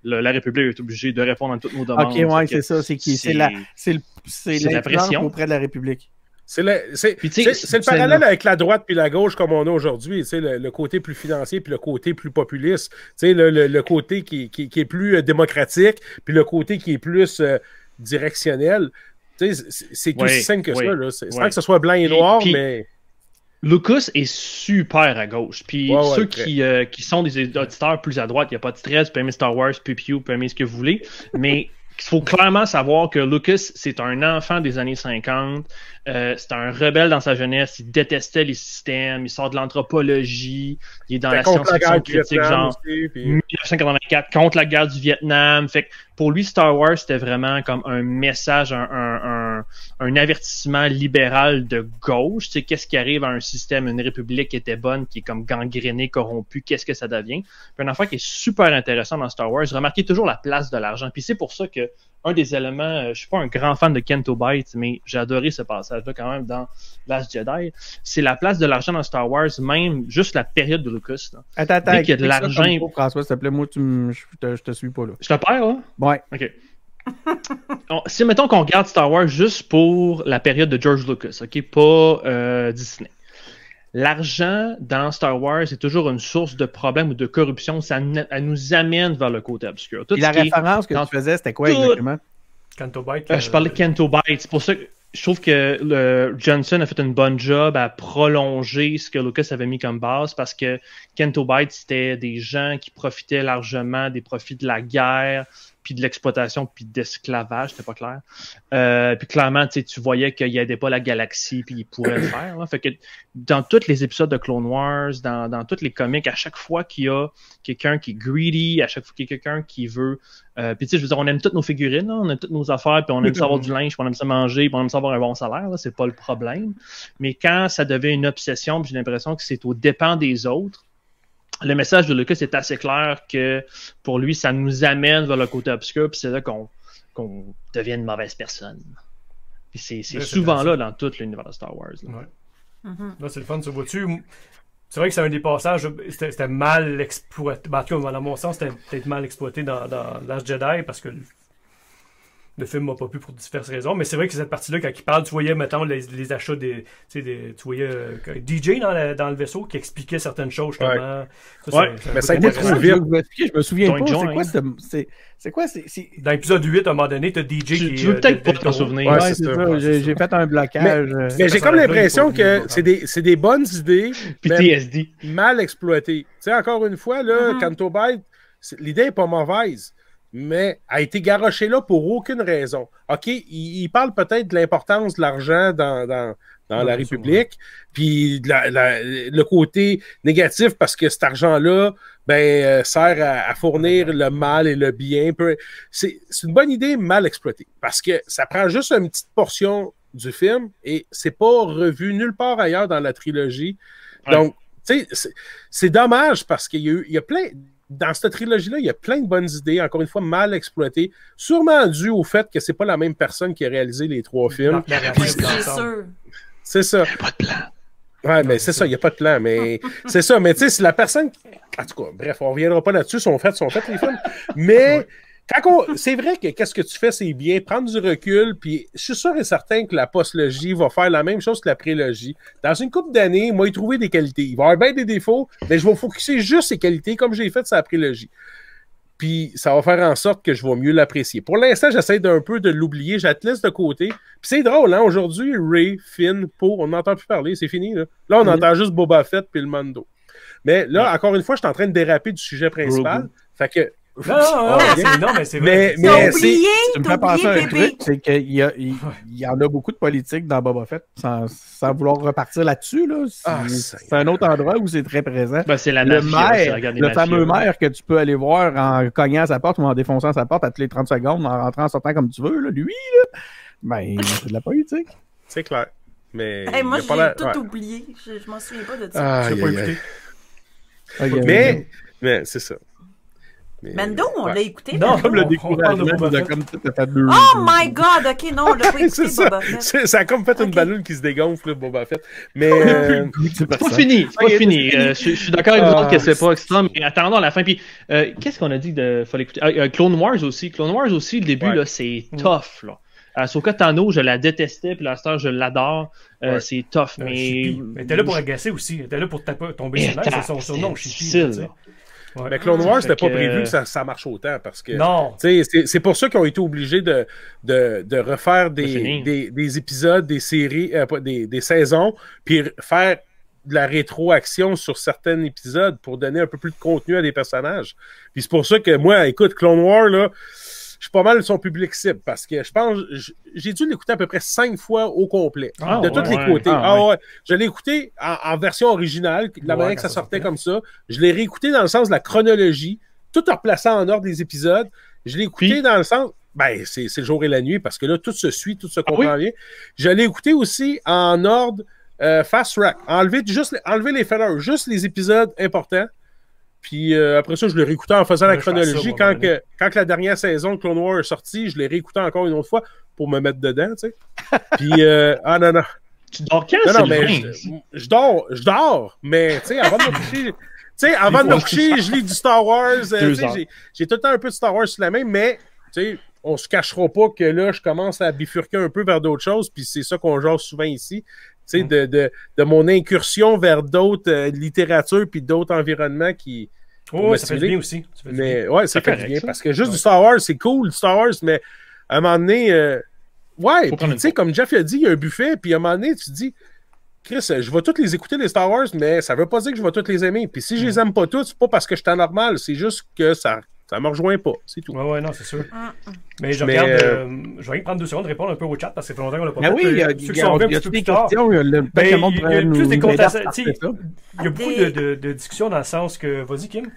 la République est obligée de répondre à toutes nos demandes. Ok, ouais, c'est ça. C'est la pression auprès de la République. C'est le parallèle avec la droite puis la gauche comme on a aujourd'hui, le côté plus financier puis le côté plus populiste, le côté qui est plus démocratique puis le côté qui est plus directionnel. C'est aussi simple que ça. Là. Sans que ce soit blanc et noir, mais... Lucas est super à gauche. Puis ceux qui sont des auditeurs plus à droite, il n'y a pas de stress, vous pouvez aimer Star Wars, vous pouvez aimer ce que vous voulez, mais il faut clairement savoir que Lucas, c'est un enfant des années 50. C'est un rebelle dans sa jeunesse. Il détestait les systèmes. Il sort de l'anthropologie. Il est dans la science-fiction critique, genre 1984, contre la guerre du Vietnam. Fait que pour lui, Star Wars, c'était vraiment comme un message, un avertissement libéral de gauche. Tu sais, qu'est-ce qui arrive à un système, une république qui était bonne, qui est comme gangrénée, corrompue, qu'est-ce que ça devient? Puis un affaire qui est super intéressant dans Star Wars, remarquez toujours la place de l'argent. Puis c'est pour ça que un des éléments, je suis pas un grand fan de Canto Bight, mais j'ai adoré ce passage-là quand même dans Last Jedi. C'est la place de l'argent dans Star Wars, même juste la période de Lucas. Là. Attends, qu'il y a de l'argent. François, s'il te plaît, moi, je te suis pas là. Je te perds, là? Ouais. OK. Si mettons qu'on regarde Star Wars juste pour la période de George Lucas, OK, pas Disney. L'argent dans Star Wars est toujours une source de problème ou de corruption. Elle nous amène vers le côté obscur. Et la référence que tu faisais, c'était quoi exactement? Canto Bight. Je parlais de Canto Bight. C'est pour ça que je trouve que Johnson a fait une bonne job à prolonger ce que Lucas avait mis comme base parce que Canto Bight, c'était des gens qui profitaient largement des profits de la guerre, puis de l'exploitation, puis d'esclavage, c'était pas clair. Puis clairement, tu voyais qu'il n'aidait pas la galaxie, puis il pourrait le faire. Là. Fait que dans tous les épisodes de Clone Wars, dans tous les comics, à chaque fois qu'il y a quelqu'un qui est greedy, à chaque fois qu'il y a quelqu'un qui veut... puis je veux dire, on aime toutes nos figurines, là, on aime toutes nos affaires, puis on aime savoir du linge, puis on aime ça manger, puis on aime savoir un bon salaire, là, c'est pas le problème. Mais quand ça devient une obsession, puis j'ai l'impression que c'est aux dépens des autres, le message de Lucas est assez clair que pour lui, ça nous amène vers le côté obscur, puis c'est là qu'on devient une mauvaise personne. Puis c'est souvent là dans tout l'univers de Star Wars. Là, là c'est le fun, ça vois-tu. C'est vrai que c'est un des passages, c'était mal exploité. En tout cas, dans mon sens, c'était peut-être mal exploité dans Last Jedi parce que le film n'a pas pu pour diverses raisons, mais c'est vrai que cette partie-là, quand il parle, tu voyais, mettons, les achats tu voyais DJ dans le vaisseau qui expliquait certaines choses, justement. Ouais. Mais ça a été trop vite. Je me souviens pas, c'est quoi? Dans l'épisode 8, à un moment donné, t'as DJ qui... Tu veux peut-être pas t'en souvenir. Ouais, c'est ça. J'ai fait un blocage. Mais j'ai comme l'impression que c'est des bonnes idées, PTSD. Mal exploitées. Tu sais, encore une fois, là, Canto Bight, l'idée n'est pas mauvaise, mais a été garoché là pour aucune raison. OK, il parle peut-être de l'importance de l'argent dans la République, puis le côté négatif parce que cet argent-là sert à fournir le mal et le bien. C'est une bonne idée mal exploitée parce que ça prend juste une petite portion du film et c'est pas revu nulle part ailleurs dans la trilogie. Ouais. Donc, sais, c'est dommage parce qu'il y a plein... Dans cette trilogie-là, il y a plein de bonnes idées, encore une fois, mal exploitées, sûrement dû au fait que c'est pas la même personne qui a réalisé les 3 films. C'est sûr. C'est ça. Il n'y a pas de plan. Ouais, mais c'est ça, il n'y a pas de plan, mais c'est ça. Mais tu sais, c'est la personne... En tout cas, bref, on ne reviendra pas là-dessus, sont faits les films. Mais... C'est vrai que qu'est-ce que tu fais, c'est bien, prendre du recul, puis je suis sûr et certain que la postlogie va faire la même chose que la prélogie. Dans une couple d'années, moi, y trouver des qualités. Il va y avoir bien des défauts, mais je vais focusser juste ces qualités, comme j'ai fait sur la prélogie. Puis ça va faire en sorte que je vais mieux l'apprécier. Pour l'instant, j'essaie d'un peu de l'oublier, je la laisse de côté. Puis c'est drôle, hein, aujourd'hui, Rey, Finn, Poe, on n'entend plus parler, c'est fini, là. Là, on entend juste Boba Fett puis le Mando. Mais là, encore une fois, je suis en train de déraper du sujet principal. Fait que Non, mais c'est vrai. Mais tu me fais penser à un truc, c'est qu'il y en a beaucoup de politique dans Boba Fett, sans vouloir repartir là-dessus. Là. C'est un autre endroit où c'est très présent. Ben, c'est la le fameux maire que tu peux aller voir en cognant à sa porte ou en défonçant sa porte à tous les 30 secondes, en rentrant, en sortant comme tu veux. Là. Lui, là, ben, c'est de la politique. C'est clair. Mais moi, j'ai tout oublié. Je m'en souviens pas de ça. Je l'ai pas écouté. Mais c'est ça. Mais Mando, on l'a écouté. Non, comme le découverte de comme tout a fait 2 Oh my God! OK, non, on l'a pas écouté, Boba Fett. Ça a comme fait une ballonne qui se dégonfle, là, Boba Fett. Mais c'est pas fini. C'est pas fini. Je suis d'accord avec vous que c'est pas extra, mais attendons à la fin. Puis, qu'est-ce qu'on a dit de fallait écouter? Clone Wars aussi. Clone Wars aussi, le début, là, c'est tough, là. Ahsoka Tano, je la détestais, puis la star, je l'adore. C'est tough, mais... Mais t'es là pour agacer aussi. T'es là pour tomber sur l'air. C'est son surnom, Chippy. Ouais. Mais Clone Wars, c'était pas prévu que ça marche autant parce que c'est pour ça qu'ils ont été obligés de refaire des épisodes, des séries, des saisons, puis faire de la rétroaction sur certains épisodes pour donner un peu plus de contenu à des personnages. Puis c'est pour ça que moi, écoute, Clone Wars, là, je suis pas mal son public cible parce que je pense, j'ai dû l'écouter à peu près 5 fois au complet, de tous les côtés. Ouais. Je l'ai écouté en version originale, de la manière que ça sortait comme ça. Je l'ai réécouté dans le sens de la chronologie, tout en replaçant en ordre les épisodes. Je l'ai écouté dans le sens, c'est le jour et la nuit parce que là, tout se suit, tout se comprend bien. Je l'ai écouté aussi en ordre fast track, enlever les fillers, juste les épisodes importants. Puis après ça, je l'ai réécouté en faisant la chronologie. Quand la dernière saison de Clone Wars est sortie, je l'ai réécouté encore une autre fois pour me mettre dedans, tu sais. Puis, non. Tu dors quand? Non, mais je dors, mais, tu sais, avant de me coucher, je lis du Star Wars. J'ai tout le temps un peu de Star Wars sur la main, mais, tu sais, on se cachera pas que là, je commence à bifurquer un peu vers d'autres choses, puis c'est ça qu'on jase souvent ici. Tu sais, de mon incursion vers d'autres littératures puis d'autres environnements qui... ça fait du bien aussi. Mais ouais, ça fait du bien. Parce que juste du Star Wars, c'est cool, du Star Wars, mais à un moment donné... puis tu sais, comme Jeff a dit, il y a un buffet, puis à un moment donné, tu te dis... Chris, je vais toutes les écouter, les Star Wars, mais ça veut pas dire que je vais toutes les aimer. Puis si je les aime pas toutes, c'est pas parce que je suis anormal, c'est juste que ça me rejoint pas, c'est tout. Ouais, non, c'est sûr. Mais je regarde, je vais prendre 2 secondes de répondre un peu au chat parce que ça fait longtemps qu'on l'a pas fait. Oui, il y a des questions, il y a plus des contestations. Il y a beaucoup de discussions dans le sens que... Vas-y, Kim.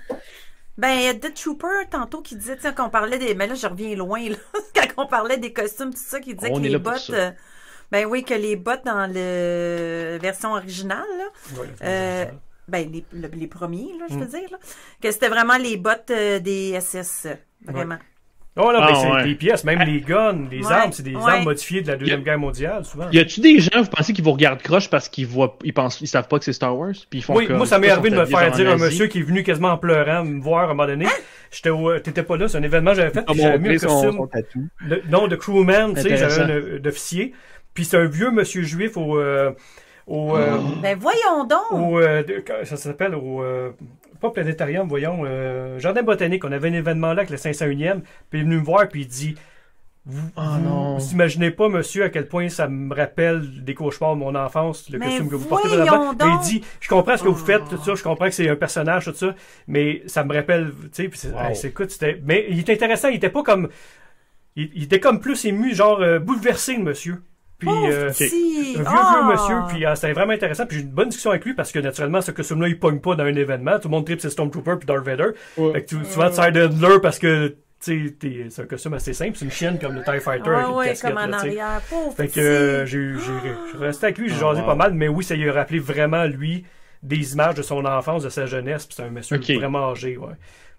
Ben, il y a Dead Trooper, tantôt, qui disait, qu'on parlait des... Mais là, je reviens loin, là. Quand on parlait des costumes, tout ça, qui disait que les bottes... Ben oui, que les bottes dans la version originale, là... les premiers, là, je veux dire, là, que c'était vraiment les bottes des SS, vraiment. Oh là, c'est des pièces, même les guns, les armes, c'est des armes modifiées de la Deuxième Guerre mondiale, souvent. Y a-tu des gens, vous pensez qu'ils vous regardent croche parce qu'ils savent pas que c'est Star Wars? Puis ils font moi ça m'est arrivé de me faire dire un monsieur qui est venu quasiment en pleurant me voir à un moment donné. T'étais pas là, c'est un événement que j'avais fait, puis j'avais mis un costume. De crewman, tu sais, j'avais un officier. Puis c'est un vieux monsieur juif ben voyons donc! Ça s'appelle pas planétarium, voyons, jardin botanique. On avait un événement là avec le 501e, puis il est venu me voir, puis il dit vous imaginez pas, monsieur, à quel point ça me rappelle des cauchemars de mon enfance, le costume que vous portez présentement. Il dit, je comprends ce que vous faites, tout ça, je comprends que c'est un personnage, tout ça, mais ça me rappelle, tu sais, écoute, mais il était intéressant, il était pas comme, il était comme plus ému, genre bouleversé, le monsieur. Puis, un vieux monsieur, puis c'était vraiment intéressant. Puis j'ai eu une bonne discussion avec lui parce que naturellement, ce costume-là, il pogne pas dans un événement. Tout le monde tripe, c'est Stormtrooper puis Darth Vader. Fait que tu vas te faire de l'heure parce que, tu sais, c'est un costume assez simple. C'est une chienne comme le TIE Fighter avec une casquette. Comme en arrière. Fait que, j'ai resté avec lui, j'ai jasé pas mal, mais oui, ça lui a rappelé vraiment, lui, des images de son enfance, de sa jeunesse, puis c'est un monsieur vraiment âgé, ouais.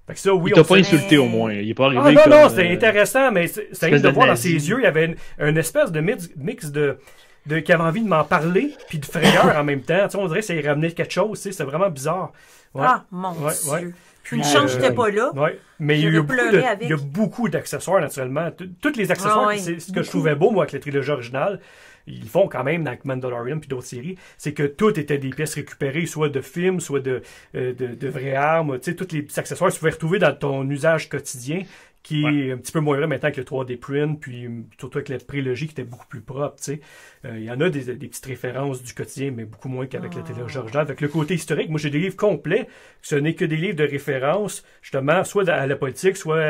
Fait que ça, oui, il t'a pas insulté au moins, il est pas arrivé non, c'était intéressant, mais c'est de voir dans ses yeux, il y avait une espèce de mix qui avait envie de m'en parler, puis de frayeur en même temps. Tu sais, on dirait que ça y ramenait quelque chose, tu sais, c'est vraiment bizarre. Ouais. Ah, mon Dieu. Puis une chance, j'étais pas là. Ouais. Mais il y a beaucoup d'accessoires, naturellement. Tous les accessoires, c'est ce que je trouvais beau, moi, avec la trilogie originale. Ils font quand même dans Mandalorian puis d'autres séries, c'est que tout était des pièces récupérées, soit de films, soit de vraies armes. Tu sais, tous les petits accessoires que tu pouvais retrouver dans ton usage quotidien, qui est un petit peu moins vrai maintenant que le 3D print, puis surtout avec la prélogie qui était beaucoup plus propre, tu sais. Il y en a des petites références du quotidien, mais beaucoup moins qu'avec la trilogie originale. Avec le côté historique, moi j'ai des livres complets, ce n'est que des livres de référence, justement, soit à la politique, soit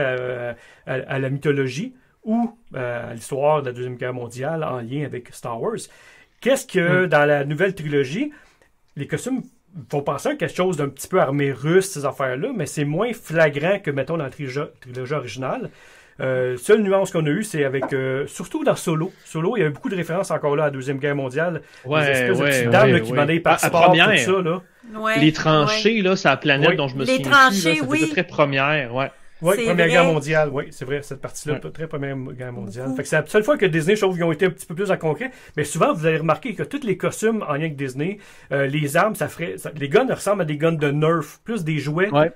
à la mythologie, ou à l'histoire de la Deuxième Guerre mondiale en lien avec Star Wars. Qu'est-ce que, dans la nouvelle trilogie, les costumes font penser à quelque chose d'un petit peu armée russe, ces affaires-là, mais c'est moins flagrant que, mettons, dans la trilogie originale. Seule nuance qu'on a eue, c'est avec... surtout dans Solo. Solo, il y avait beaucoup de références encore là à la Deuxième Guerre mondiale. Des espèces de petites dames qui demandaient des passeports, tout ça. Là. Les tranchées, là, c'est la planète dont je me souviens. Les tranchées, c'était très première, Oui, Première Guerre mondiale, oui, c'est vrai, cette partie-là, très Première Guerre mondiale. Fait que c'est la seule fois que Disney, je trouve, ils ont été un petit peu plus en concret. Mais souvent, vous avez remarqué que tous les costumes en lien avec Disney, les armes, les guns ressemblent à des guns de Nerf, plus des jouets. Ouais.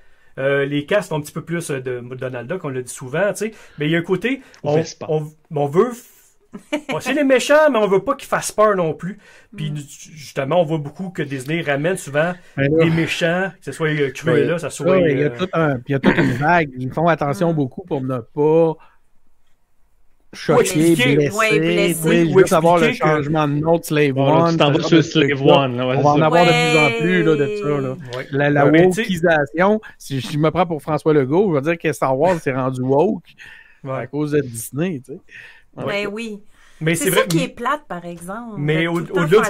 Les casques sont un petit peu plus de Donald Duck, on l'a dit souvent, tu sais. Mais il y a un côté, on veut... c'est les méchants, mais on veut pas qu'ils fassent peur non plus. Puis justement, on voit beaucoup que Disney ramène souvent des méchants, que ce soit Cruella, que ce soit... Il y a toute une vague. Ils font attention beaucoup pour ne pas choquer, blesser, juste avoir le changement de nom de Slave One. Tu t'en vas sur Slave One. On va en avoir de plus en plus de ça. Là. La wokisation, si je me prends pour François Legault, je vais dire que Star Wars s'est rendu woke à cause de Disney, tu sais. Ben oui. Mais c'est ça qui est plate, par exemple. Mais au-delà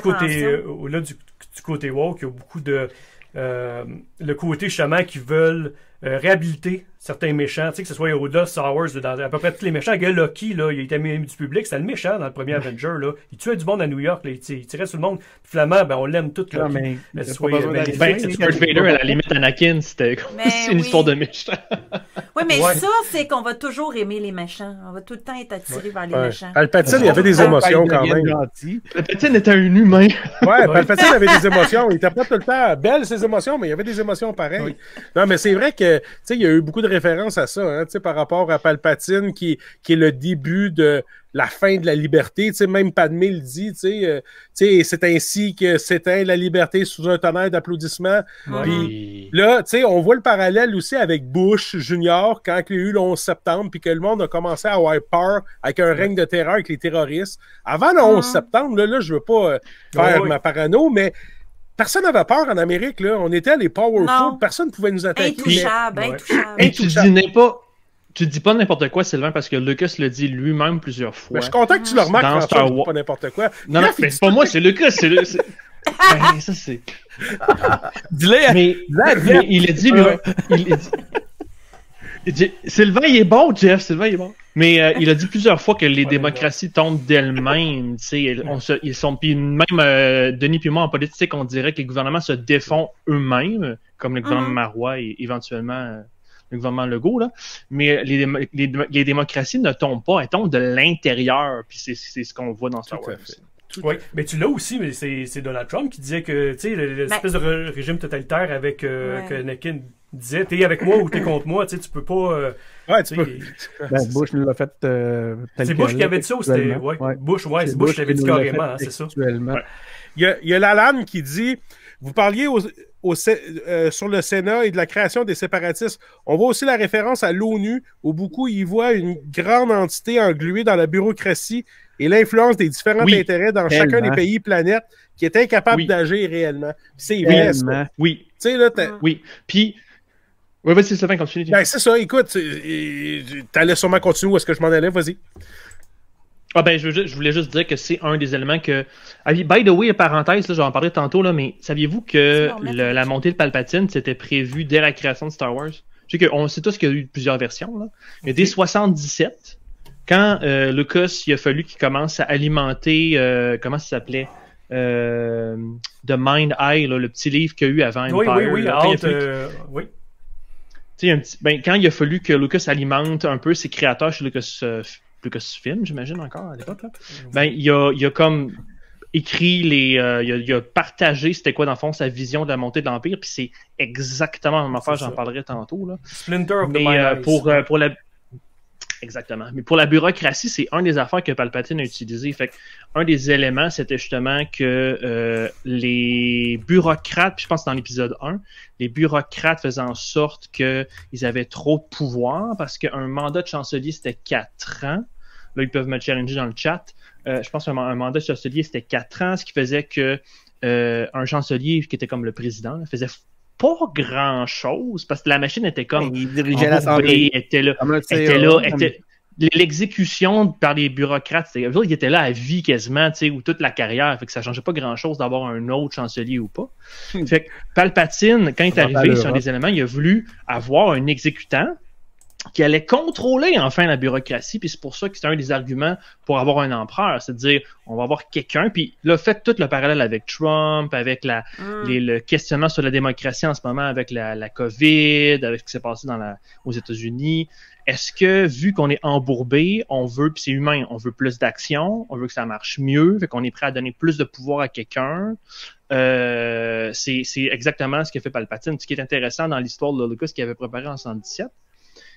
du côté woke, il y a beaucoup de... le côté, justement, qui veulent réhabiliter certains méchants, tu sais, que ce soit au-delà de Star Wars, dans à peu près tous les méchants. Le gars Loki, là, il était mis du public, c'était le méchant dans le premier Avenger, là. Il tuait du monde à New York, là, il tirait sur le monde. Puis finalement, ben, on l'aime tout, là. Darth Vader, à la limite, Anakin, c'était une histoire de méchant. Oui, mais ça, c'est qu'on va toujours aimer les méchants. On va tout le temps être attiré vers les méchants. Palpatine, il avait des émotions quand même. Palpatine était un humain. Ouais, Palpatine avait des émotions. Il était pas tout le temps belle, ses émotions, mais il y avait des émotions pareilles. Non, mais c'est vrai que, tu sais, il y a eu beaucoup de références à ça, hein, tu sais, par rapport à Palpatine, qui est le début de la fin de la liberté. Tu sais, même Padmé le dit, tu sais, c'est ainsi que s'éteint la liberté sous un tonnerre d'applaudissements. Puis là, tu sais, on voit le parallèle aussi avec Bush Junior, quand il y a eu le 11 septembre, puis que le monde a commencé à avoir peur avec un règne de terreur avec les terroristes. Avant le 11 septembre, là, je veux pas faire ma parano, mais personne n'avait peur en Amérique, là. On était les powerful, personne ne pouvait nous attaquer. Intouchable. Et tu dis pas n'importe quoi, Sylvain, parce que Lucas le dit lui-même plusieurs fois. Mais je suis content que tu le remarques, François, pas n'importe quoi. Non, mais c'est pas moi, c'est Lucas, ça, c'est... Dis-le, mais il a dit, Sylvain, il est bon, Jeff, Sylvain, il est bon. Mais il a dit plusieurs fois que les démocraties tombent d'elles-mêmes, tu sais, ils sont, puis même Denis puis moi en politique, on dirait que les gouvernements se défont eux-mêmes, comme le gouvernement Marois et éventuellement le gouvernement Legault, là. Mais les démocraties ne tombent pas, elles tombent de l'intérieur, puis c'est ce qu'on voit dans Star Wars. Oui, mais tu l'as aussi, mais c'est Donald Trump qui disait que, tu sais, l'espèce de régime totalitaire avec que Anakin disait, t'es avec moi ou t'es contre moi, tu sais, tu peux pas... tu peux. Bush nous l'a fait... c'est Bush qui avait dit ça ou c'était... Bush qui l'avait dit carrément, c'est ça. Il y a Lalanne qui dit, vous parliez sur le Sénat et de la création des séparatistes. On voit aussi la référence à l'ONU, où beaucoup y voient une grande entité engluée dans la bureaucratie et l'influence des différents intérêts dans chacun des pays planètes qui est incapable d'agir réellement. C'est vrai, ça. Oui. Tu sais, là, oui. Puis, vas-y, Sylvain, continue. Ben, c'est ça. Écoute, t'allais sûrement continuer où est-ce que je m'en allais. Vas-y. Ah ben, je voulais juste dire que c'est un des éléments que... by the way, parenthèse, là, j'en parlais tantôt, là, mais saviez-vous que la montée de Palpatine, c'était prévu dès la création de Star Wars? Je sais qu'on sait tous qu'il y a eu plusieurs versions, là. Mais dès 77, quand Lucas, il a fallu qu'il commence à alimenter... comment ça s'appelait? The Mind Eye, là, le petit livre qu'il y a eu avant Empire. Oui. Quand il a fallu que Lucas alimente un peu ses créateurs chez Lucasfilm, j'imagine encore à l'époque, il a comme écrit il a partagé c'était quoi dans le fond sa vision de la montée de l'Empire, puis c'est exactement la même affaire, j'en parlerai tantôt là. Splinter of the Mind pour la exactement. Mais pour la bureaucratie, c'est un des affaires que Palpatine a utilisé. Fait un des éléments, c'était justement que les bureaucrates, puis je pense que c'est dans l'épisode 1, les bureaucrates faisaient en sorte qu'ils avaient trop de pouvoir parce qu'un mandat de chancelier, c'était 4 ans. Là, ils peuvent me challenger dans le chat. Je pense qu'un mandat de chancelier, c'était 4 ans, ce qui faisait que un chancelier qui était comme le président faisait pas grand chose parce que la machine était comme il dirigeait l'Assemblée, était là, l'exécution par les bureaucrates, il était là à vie quasiment, ou toute la carrière, fait que ça changeait pas grand chose d'avoir un autre chancelier ou pas. Fait que Palpatine, quand il est arrivé sur un des éléments, il a voulu avoir un exécutant qui allait contrôler enfin la bureaucratie, puis c'est pour ça que c'est un des arguments pour avoir un empereur, c'est de dire on va avoir quelqu'un, puis là faites tout le parallèle avec Trump, avec le questionnement sur la démocratie en ce moment, avec la COVID, avec ce qui s'est passé aux États-Unis. Est-ce que, vu qu'on est embourbé, on veut, puis c'est humain, on veut plus d'action, on veut que ça marche mieux, fait qu'on est prêt à donner plus de pouvoir à quelqu'un. C'est exactement ce que fait Palpatine. Ce qui est intéressant dans l'histoire de Lucas qu'il avait préparé en 77,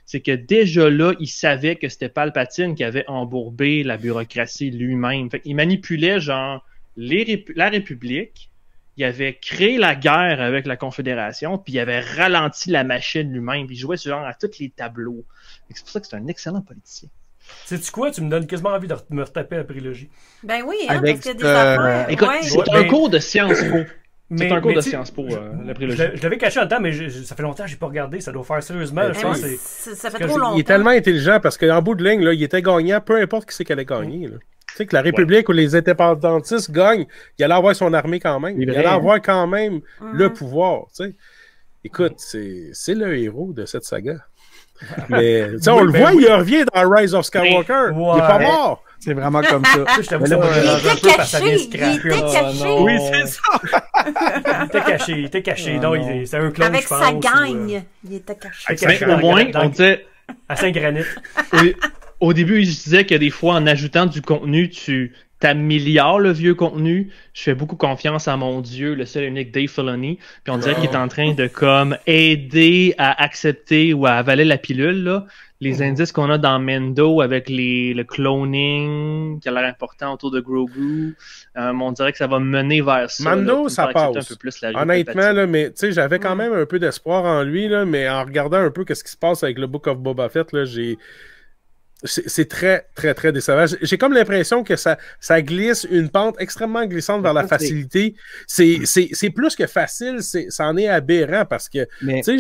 c'est que déjà là, il savait que c'était Palpatine qui avait embourbé la bureaucratie lui-même. Fait qu'il manipulait genre la République, il avait créé la guerre avec la Confédération, puis il avait ralenti la machine lui-même, puis il jouait genre à tous les tableaux. C'est pour ça que c'est un excellent politicien. Sais-tu quoi? Tu me donnes quasiment envie de me retaper la prélogie. Ben oui, parce qu'il y a des affaires. Écoute, c'est un cours de Sciences Po. C'est un cours de Sciences Po, la prélogie. Je l'avais caché en temps, mais ça fait longtemps que j'ai pas regardé. Ça doit faire sérieusement. Je pense ça fait trop longtemps. Il est tellement intelligent parce qu'en bout de ligne, là, il était gagnant, peu importe qui c'est qu'elle allait gagner. Là. Tu sais que la République ou les indépendantistes gagnent, il allait avoir son armée quand même. Il allait avoir quand même le pouvoir. Tu sais. Écoute, c'est le héros de cette saga. Mais on le voit, il revient dans Rise of Skywalker. Il est pas mort. C'est vraiment comme ça. Il était caché. Oui, c'est ça. Il était caché. Non, c'est un clone, avec sa gagne. Il était caché. Mais au moins, on disait... À Saint-Granit. Oui. Au début, je disais que des fois, en ajoutant du contenu, tu t'améliores le vieux contenu. Je fais beaucoup confiance à mon Dieu, le seul et unique Dave Filoni. Puis on dirait qu'il est en train de comme aider à accepter ou à avaler la pilule, là. Les indices qu'on a dans Mendo avec le cloning qui a l'air important autour de Grogu, on dirait que ça va mener vers ça. Mando, là, ça passe. Un peu plus honnêtement, là, mais tu sais, j'avais quand même un peu d'espoir en lui, là, mais en regardant un peu ce qui se passe avec le Book of Boba Fett, là, c'est très, très, très décevant. J'ai comme l'impression que ça glisse une pente extrêmement glissante vers la facilité. C'est plus que facile, c'en est aberrant parce que, tu sais,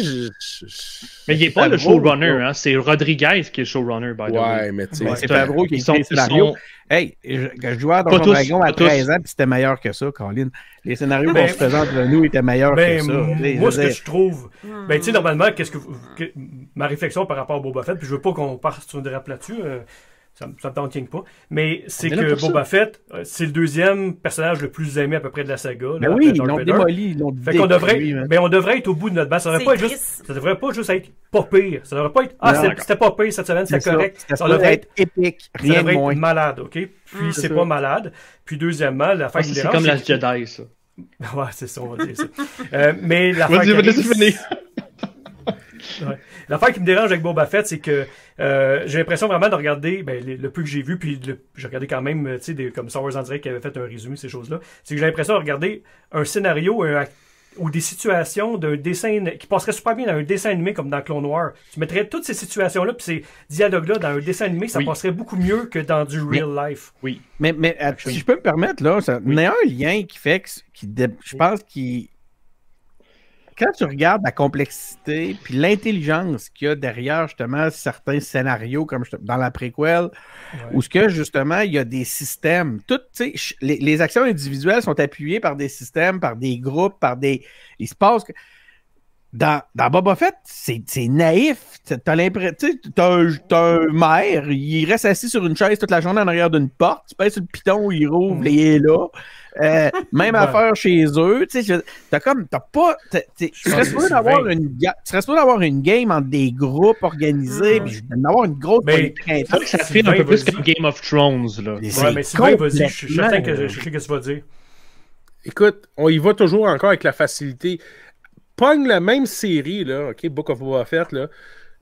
mais il n'est pas le showrunner, hein, c'est Rodriguez qui est le showrunner, by the way. Ouais, mais tu sais, c'est Favreau qui est le scénario. Hey, je jouais à Donjon Dragon à 13 ans, puis c'était meilleur que ça, Colin. Les scénarios qu'on se présente de nous étaient meilleurs que ça. Moi, ce que je trouve... Ben, tu sais, normalement, ma réflexion par rapport à Boba Fett, puis je veux pas qu'on parte sur une dérape là-dessus, ça me tient pas, mais c'est que Boba Fett, c'est le deuxième personnage le plus aimé à peu près de la saga. Ben oui, ils l'ont démoli, ils l'ont détruit. On devrait être au bout de notre base. Ça devrait pas juste être pas pire. Ça devrait pas être c'était pas pire cette semaine, c'est correct. Ça devrait être épique, rien de moins. Être malade, ok? Puis c'est pas malade. Puis deuxièmement, l'affaire qui me dérange... C'est comme la Jedi, ça. Ouais, c'est ça, on va dire ça. Mais l'affaire l'affaire qui me dérange avec Boba Fett, c'est que j'ai l'impression vraiment de regarder le peu que j'ai vu, puis j'ai regardé quand même, tu sais, comme Star Wars en direct qui avait fait un résumé de ces choses-là, c'est que j'ai l'impression de regarder un scénario ou des situations d'un dessin qui passerait super bien dans un dessin animé comme dans Clone Wars. Tu mettrais toutes ces situations-là puis ces dialogues-là dans un dessin animé, ça passerait beaucoup mieux que dans du real life. Oui. Mais si je peux me permettre, là, il y a un lien qui fait que je pense qu'il... Quand tu regardes la complexité puis l'intelligence qu'il y a derrière justement certains scénarios comme dans la préquel, où ce que justement il y a des systèmes, les actions individuelles sont appuyées par des systèmes, par des groupes, il se passe que dans Boba Fett, c'est naïf. T'as l'impression, t'as un maire, il reste assis sur une chaise toute la journée en arrière d'une porte, tu pèses sur le piton, il rouvre, il est là. Même affaire chez eux, tu sais, tu serais supposé d'avoir une game entre des groupes organisés, puis d'avoir une grosse politique interne. Ça fait un peu plus comme Game of Thrones, là. Ouais, mais Sylvain, vas-y, je suis certain que je sais ce que tu vas dire. Écoute, on y va toujours encore avec la facilité. Pogne la même série, là, OK, Book of Boba Fett, là,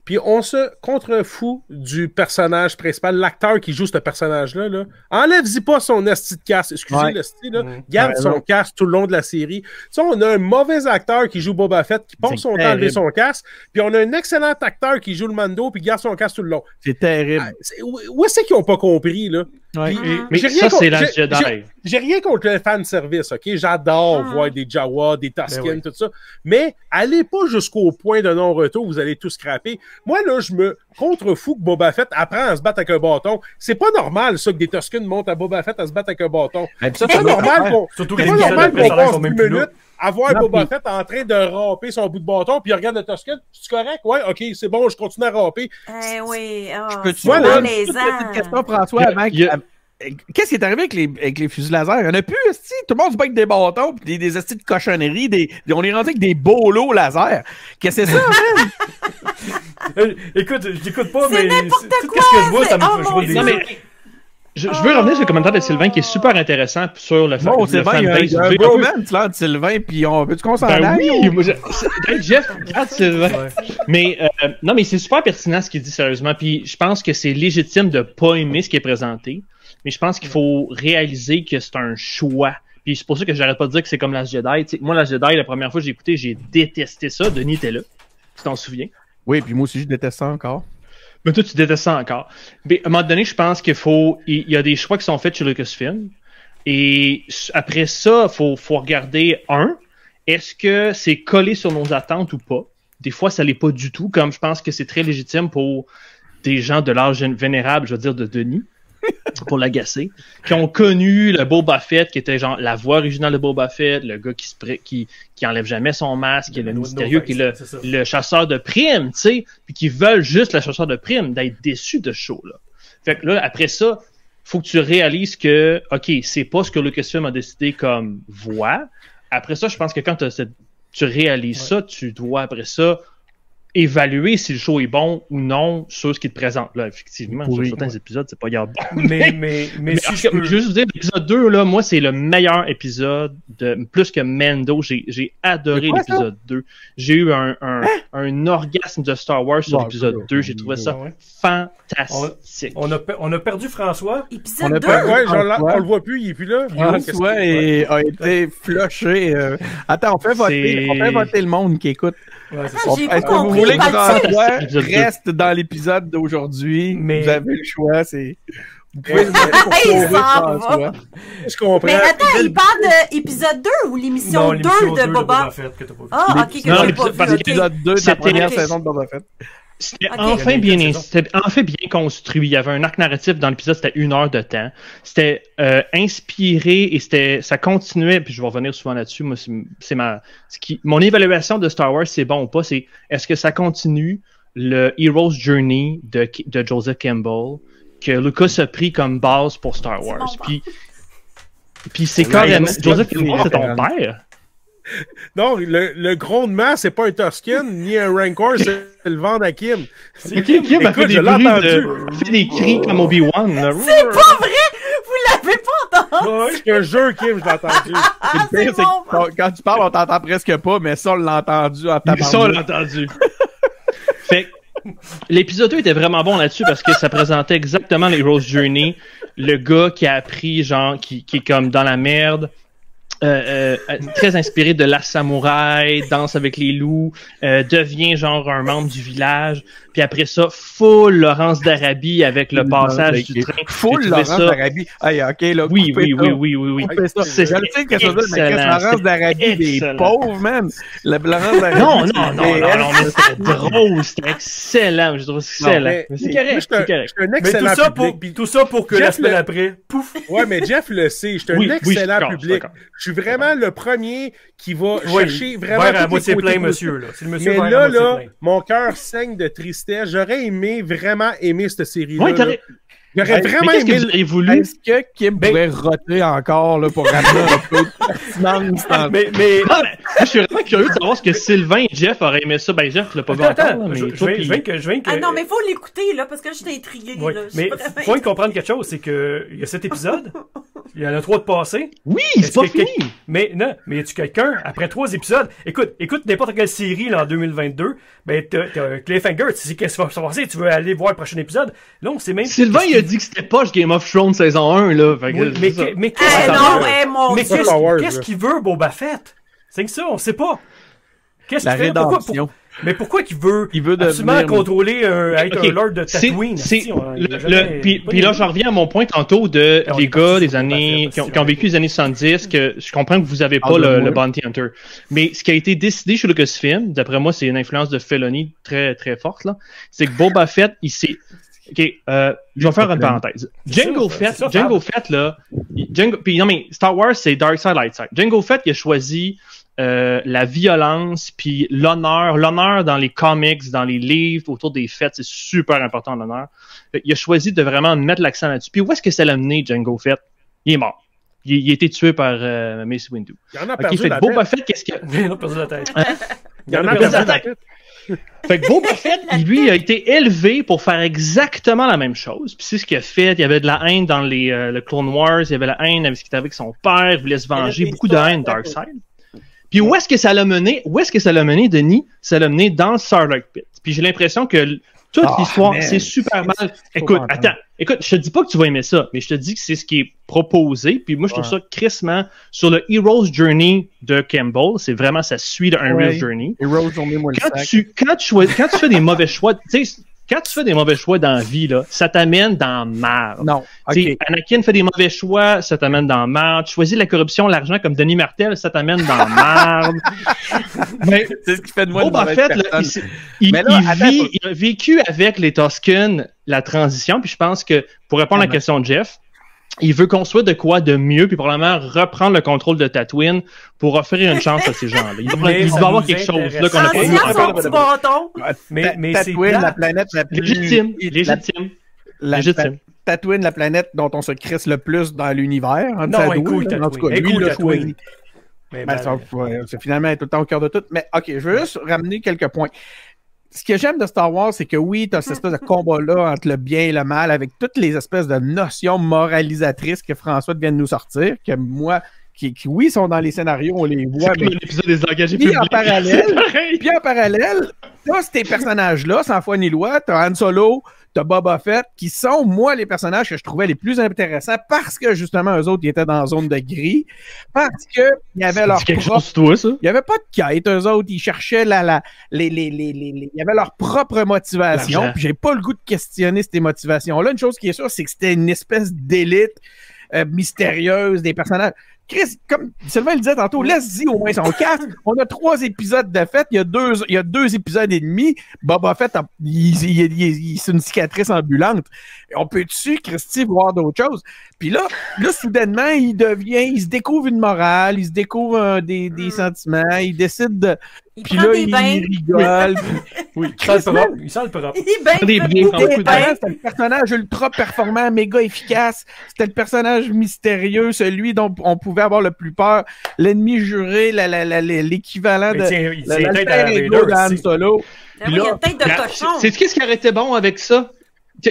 puis on se contrefout du personnage principal, l'acteur qui joue ce personnage-là. Là. Enlève-y pas son esti de casque. Excusez le style, là. Garde son casque tout le long de la série. Tu sais, on a un mauvais acteur qui joue Boba Fett, qui passe son temps à enlever son casque, puis on a un excellent acteur qui joue le Mando, puis garde son casque tout le long. C'est terrible. Où est-ce qu'ils n'ont pas compris, là? Ouais. Mais ça, c'est la Jedi. J'ai rien contre le fan service, OK? J'adore voir des Jawa, des Tusken, tout ça. Mais allez pas jusqu'au point de non-retour, vous allez tout scraper. Moi, là, je me contrefous que Boba Fett apprend à se battre avec un bâton. C'est pas normal, ça, que des Tusken montent à Boba Fett à se battre avec un bâton. C'est pas normal qu'on passe 10 minutes à voir Boba Fett en train de ramper son bout de bâton, puis il regarde le Tusken. C'est correct? Ouais, OK, c'est bon, je continue à ramper. Oui, c'est malaisant. Petite question, François, avant qu'est-ce qui est arrivé avec les fusils laser? Il n'y en a plus, esti. Tout le monde se bat avec des bâtons et des estis de cochonneries. On est rendu avec des bolos laser. Qu'est-ce que c'est ça, man? Écoute, je t'écoute pas, mais tout ce que je vois, ça me fait jouer des yeux. Je veux revenir sur le commentaire de Sylvain qui est super intéressant sur le fan. Bon, Sylvain, il y a un bromance là de Sylvain, puis on veut-tu qu'on s'en aille? Oui, Jeff, regarde Sylvain. Mais non, mais c'est super pertinent ce qu'il dit sérieusement, puis je pense que c'est légitime de pas aimer ce qui est présenté, mais je pense qu'il faut réaliser que c'est un choix. Puis c'est pour ça que j'arrête pas de dire que c'est comme Last Jedi. T'sais, moi, Last Jedi, la première fois que j'ai écouté, j'ai détesté ça. Denis était là, tu t'en souviens? Oui, puis moi aussi, je déteste ça encore. Mais toi, tu détestes ça encore. Mais à un moment donné, je pense il y a des choix qui sont faits chez Lucasfilm. Et après ça, faut regarder, est-ce que c'est collé sur nos attentes ou pas? Des fois, ça l'est pas du tout, comme je pense que c'est très légitime pour des gens de l'âge vénérable, je veux dire, de Denis, pour l'agacer, qui ont connu le Boba Fett, qui était genre la voix originale de Boba Fett, le gars qui enlève jamais son masque, qui est le mystérieux, qui est le chasseur de primes, tu sais, puis qui veulent juste le chasseur de primes, d'être déçus de ce show-là. Fait que là, après ça, faut que tu réalises que, OK, c'est pas ce que Lucasfilm a décidé comme voix. Après ça, je pense que quand tu réalises ça, tu dois, après ça, évaluer si le show est bon ou non sur ce qu'il te présente. Là, effectivement, sur certains épisodes, c'est pas grave. Mais si je peux... juste vous dire, l'épisode 2, là, moi, c'est le meilleur épisode, plus que Mando. J'ai adoré l'épisode 2. J'ai eu un orgasme de Star Wars sur l'épisode 2. J'ai trouvé ça fantastique. On a perdu François. Épisode 2? On le voit plus, il est plus là. François a été flushé. Attends, on fait voter le monde qui écoute. Est-ce que vous voulez que François reste dans l'épisode d'aujourd'hui? Vous avez le choix, vous pouvez le mettre pour sauver François. Je comprends. Mais attends, il parle de l'épisode 2 ou l'émission 2 de Boba Fett? Ah, ok, que j'ai pas vu. L'épisode 2 de la première saison de Boba Fett. C'était enfin bien construit. Il y avait un arc narratif dans l'épisode, c'était 1 heure de temps. C'était inspiré et ça continuait, puis je vais revenir souvent là-dessus. Moi, mon évaluation de Star Wars, c'est bon ou pas, c'est est-ce que ça continue le Hero's Journey de Joseph Campbell que Lucas a pris comme base pour Star Wars. Puis c'est carrément... Joseph Campbell, c'est ton père? Non, le grondement, c'est pas un Tusken ni un Rancor, c'est le Vendakim. Kim a fait des cris comme Obi-Wan. C'est pas vrai! Vous l'avez pas entendu! Je te jure, Kim, je l'ai entendu. Le pire, c'est que quand tu parles, on t'entend presque pas, mais ça, on l'a entendu. Ça, on l'a entendu. Fait l'épisode 2 était vraiment bon là-dessus parce que ça présentait exactement les Hero's Journey. Le gars qui a appris, genre, qui est comme dans la merde. Très inspiré de la samouraï, danse avec les loups, devient genre un membre du village, puis après ça, full Laurence d'Arabie avec le passage du train. Full Laurence d'Arabie. Hey, ok, là. Oui. C'est gentil que ça donne la Laurence d'Arabie des pauvres, man. La Laurence d'Arabie. Non, mais c'était drôle, c'était excellent. Je trouve excellent. Mais c'est correct, c'est correct. Mais tout ça pour que la semaine après, pouf. Ouais, mais Jeff le sait, je suis un excellent public. Je suis vraiment le premier qui va chercher vraiment. À moitié plein, monsieur. Là. C'est le monsieur mais là, mon cœur saigne de tristesse. J'aurais vraiment aimé cette série-là. Ouais, j'aurais vraiment aimé. Est-ce que Kim pourrait roter encore là, pour ramener un peu de mais je suis vraiment curieux de savoir ce que Sylvain et Jeff auraient aimé ça. Ben, Jeff l'a pas vu encore. Ah non, mais faut l'écouter, là, parce que là, j'étais intrigué. Oui, mais faut comprendre quelque chose, c'est que il y a cet épisode, il y en a 3 de passés. Oui, c'est pas fini. Mais non, mais y a-tu quelqu'un, après 3 épisodes, écoute n'importe quelle série, là, en 2022, ben, t'as Cliffhanger, tu sais qu'est-ce qui va se passer, tu veux aller voir le prochain épisode. Là, on sait même. Sylvain, il a dit que c'était pas Game of Thrones saison 1, là. Mais qu'est-ce qu'il veut, Boba Fett? C'est que ça, on sait pas. Qu'est-ce qu'il fait? Mais pourquoi qu'il veut absolument contrôler, être un lord de Tatooine? Puis là, j'en reviens à mon point tantôt de les gars des années, qui ont vécu les années 70, que je comprends que vous avez pas le Bounty Hunter. Mais ce qui a été décidé chez Lucasfilm, d'après moi, c'est une influence de Filoni très, très forte, là. C'est que Boba Fett, il s'est, OK, je vais faire une parenthèse. Jango Fett, là, puis non, mais Star Wars, c'est Dark Side, Light Side. Jango Fett, il a choisi la violence puis l'honneur dans les comics, dans les livres, autour des fêtes, c'est super important l'honneur. Il a choisi de vraiment mettre l'accent là-dessus. Puis où est-ce que ça l'a mené, Jango Fett? Il est mort. Il a été tué par Mace Windu. Il en a perdu la Boba Fett, qu'est-ce qu'il a? Il en a perdu la tête. Il en a perdu la tête. Fait que Boba Fett, lui, a été élevé pour faire exactement la même chose. Puis c'est ce qu'il a fait. Il y avait de la haine dans le Clone Wars. Il y avait la haine avec ce qu'il était avec son père. Il voulait se venger. Beaucoup de haine, Darkseid. Puis où est-ce que ça l'a mené? Denis? Ça l'a mené dans le Sarlacc Pit. Puis j'ai l'impression que toute l'histoire, c'est super mal. Écoute, je te dis pas que tu vas aimer ça, mais je te dis que c'est ce qui est proposé. Puis moi, je trouve ça crissement sur le Hero's Journey de Campbell. C'est vraiment, ça suit le Unreal Journey. Hero's Journey, moi, quand tu fais des mauvais choix, tu sais, quand tu fais des mauvais choix dans la vie, là, ça t'amène dans la merde. Non. Okay. Anakin fait des mauvais choix, ça t'amène dans la merde. Tu choisis la corruption, l'argent comme Denis Martel, ça t'amène dans la merde. Mais c'est ce qui fait de moi Boba Fett, là, il a vécu avec les Tusken la transition, puis je pense que, pour répondre à la question de Jeff, il veut construire de quoi de mieux, puis probablement reprendre le contrôle de Tatooine pour offrir une chance à ces gens-là. Il doit y avoir quelque chose là qu'on a pas vu. Mais Tatooine, la planète la plus légitime. Tatooine, la planète dont on se crisse le plus dans l'univers. En tout cas, lui, il l'a choisi. C'est finalement tout le temps au cœur de tout. Mais OK, je veux juste ramener quelques points. Ce que j'aime de Star Wars, c'est que oui, tu as cette espèce de combat-là entre le bien et le mal, avec toutes les espèces de notions moralisatrices que François vient de nous sortir, que moi, qui oui, sont dans les scénarios, on les voit, mais l'épisode des engagés puis en parallèle, t'as ces personnages-là, sans foi ni loi, t'as Han Solo, t'as Boba Fett, qui sont, moi, les personnages que je trouvais les plus intéressants parce que, justement, eux autres, ils étaient dans la zone de gris, parce que il y avait leur il y avait pas de quête, eux autres, ils cherchaient il y avait leur propre motivation, puis j'ai pas le goût de questionner ces motivations-là. Une chose qui est sûre, c'est que c'était une espèce d'élite mystérieuse des personnages. Chris, comme Sylvain le disait tantôt, laisse-y au moins son casque. On a 3 épisodes de fête, il y a 2 épisodes et demi. Boba Fett, c'est une cicatrice ambulante. On peut-tu, Christy, voir d'autres choses? Puis là, soudainement, il se découvre une morale, il se découvre des sentiments, il décide de... Puis là, il rigole. Oui, il sent le propre. C'était le personnage ultra performant, méga efficace. C'était le personnage mystérieux, celui dont on pouvait avoir le plus peur. L'ennemi juré, l'équivalent de l'alter ego d'Han Solo. Il y a une tête de cochon. C'est ce qui aurait été bon avec ça?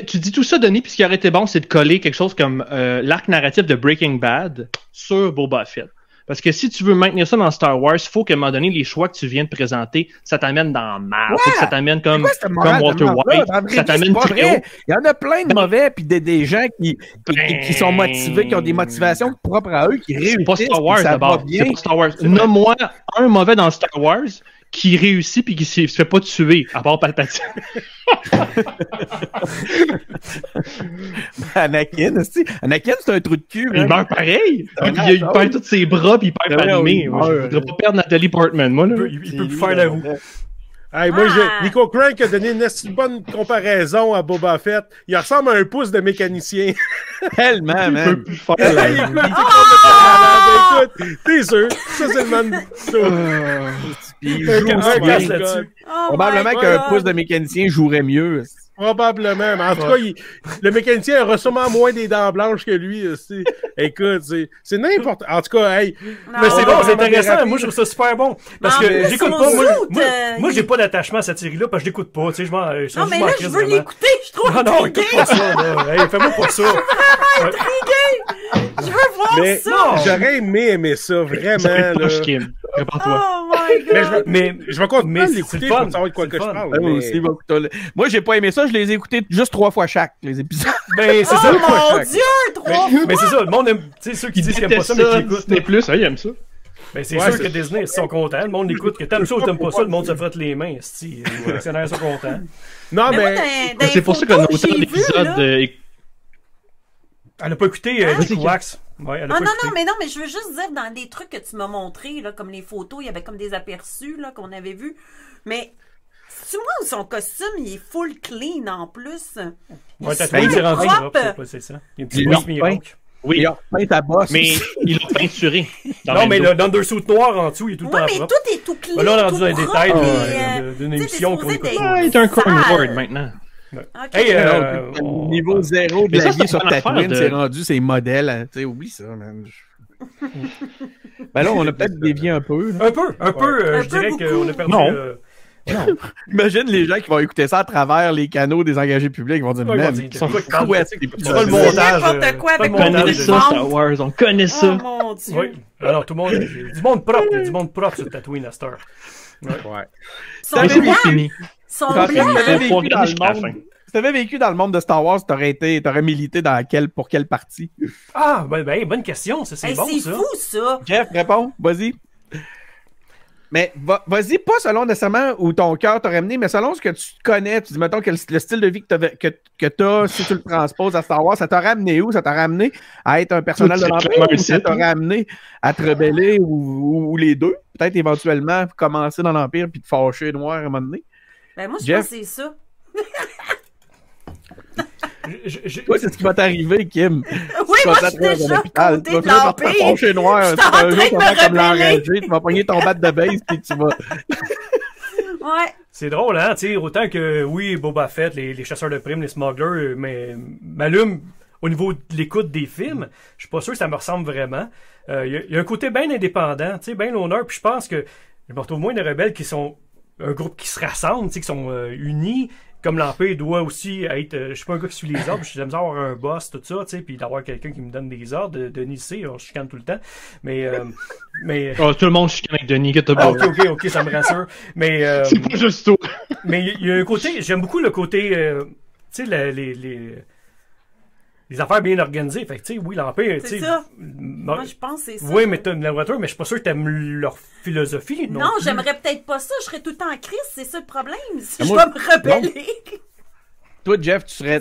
Tu dis tout ça, Denis, puis ce qui aurait été bon, c'est de coller quelque chose comme l'arc narratif de Breaking Bad sur Boba Fett. Parce que si tu veux maintenir ça dans Star Wars, il faut qu'à un moment donné, les choix que tu viens de présenter, ça t'amène dans la merde. Faut que ça t'amène comme Walter White. Ça t'amène il y en a plein de mauvais, puis des gens qui sont motivés, qui ont des motivations propres à eux, qui réussissent. C'est pas Star Wars d'abord. C'est pas Star Wars. Nomme-moi un mauvais dans Star Wars qui réussit puis qui se fait pas tuer, à part Palpatine. Anakin, c'est un trou de cul. Il meurt pareil. Il perd tous ses bras puis il perd Padmé. Je voudrais pas perdre Nathalie Portman, moi. Il peut plus faire la roue. Hey, moi, Nico Crank a donné une bonne comparaison à Boba Fett. Il ressemble à un pouce de mécanicien. Tellement, man. Écoute, t'es sûr? Ça, c'est le man. Il joue là-dessus. Probablement qu'un pouce de mécanicien jouerait mieux. Probablement. Mais en tout cas, le mécanicien aura sûrement moins des dents blanches que lui. Aussi. Écoute, c'est n'importe. En tout cas, hey. Mais c'est bon, c'est intéressant. Moi, je trouve ça super bon. Parce que j'écoute pas. Moi, j'ai pas d'attachement à cette série-là parce que je l'écoute pas. Tu sais, non, mais là, je veux l'écouter. Je trouve non, écoute pas ça. Hey, fais-moi pas ça. Je veux voir ça. J'aurais aimer ça, vraiment. Oh my God. Mais je vais continuer à l'écouter pour savoir de quoi que je parle. Moi, j'ai pas aimé ça. Je les ai écoutés juste 3 fois chaque, les épisodes. Ben, c'est ça. Oh mon Dieu, 3 fois! Mais c'est ça, le monde aime. Tu sais, ceux qui disent qu'ils aiment pas ça, mais qui écoutent. Disney Plus, ils aiment ça. Ben, c'est sûr que Disney, ils sont contents. Le monde écoute. Que t'aimes ça ou t'aimes pas ça, le monde se frotte les mains. Les actionnaires sont contents. Non, mais. C'est pour ça qu'on a autant d'épisodes. Elle a pas écouté Wax. Ouais, non, mais je veux juste dire, dans les trucs que tu m'as montrés, là, comme les photos, il y avait comme des aperçus là, qu'on avait vus. Mais, c'est moi où son costume, il est full clean en plus. Ouais, t'as trouvé c'est rendu c'est ça. Il y a un petit boss miracle. Oui, il a peint ta bosse. Mais il l'a peinturé. Non, mais le undersuit noir en dessous, il est tout le temps propre. Oui, mais tout est tout clean. Là, on a rendu dans les détails d'une émission qu'on écoute. Il est un Corn Lord maintenant. Okay. Hey, niveau 0 de la vie sur Tatooine, c'est rendu ses modèles. Tu sais, oublie ça, man. Ben là, on a peut-être dévié un peu. Un peu. Je dirais qu'on a perdu. Non. Imagine les gens qui vont écouter ça à travers les canaux des engagés publics. Ils vont dire, man, ils sont pas le montage. N'importe quoi avec on connaît ça, Star Wars. On connaît ça. Oh mon Dieu. Oui. Alors, tout le monde, du monde propre. Il y a du monde propre sur Tatooine à cette heure. Ouais. C'est fini. Son blanc. Si t'avais vécu dans le monde de Star Wars, t'aurais milité pour quelle partie? Ah, ben, bonne question, ça, c'est bon, ça. C'est fou, ça. Jeff, réponds, vas-y. Mais vas-y, pas selon nécessairement où ton cœur t'aurait mené, mais selon ce que tu connais. Tu dis, mettons, que le style de vie que t'as, si tu le transposes à Star Wars, ça t'a ramené où? Ça t'a ramené à être un personnage de l'Empire ou ça t'a ramené à te rebeller ou les deux? Peut-être éventuellement commencer dans l'Empire puis te fâcher noir à un moment donné? Ben, moi, je pense que c'est ça. Toi, c'est ce qui va t'arriver, Kim. Oui, moi, je suis déjà côté de l'Empire. Tu vas finir noir. Je suis en train de me rebeller. Tu vas pogner ton bat de base puis tu vas... Ouais. C'est drôle, hein, tu sais, autant que, oui, Boba Fett, les chasseurs de primes, les smugglers, mais m'allume au niveau de l'écoute des films. Je suis pas sûr que ça me ressemble vraiment. Il y a un côté bien indépendant, tu sais, bien l'honneur, puis je pense que je me retrouve moins des rebelles qui sont un groupe qui se rassemble, tu sais, qui sont unis. Comme l'Empire doit aussi être... je suis pas un gars qui suit les ordres, j'aime ça avoir un boss, tout ça, tu sais, puis d'avoir quelqu'un qui me donne des ordres. Denis C, on chicane tout le temps. Mais... Oh, tout le monde chicane avec Denis, que t'as pas. Ok, ça me rassure. Mais... c'est pas juste toi. Mais il y a un côté... J'aime beaucoup le côté... tu sais, les affaires bien organisées. Fait que, tu sais, oui, l'Empire, tu sais... C'est ça. Moi, je pense que c'est ça. Oui, mais t'as une laboratoire, mais je suis pas sûr que t'aimes leur philosophie. Non, j'aimerais peut-être pas ça. Je serais tout le temps en crise. C'est ça le problème. Si je dois me rebeller. Toi, Jeff, tu serais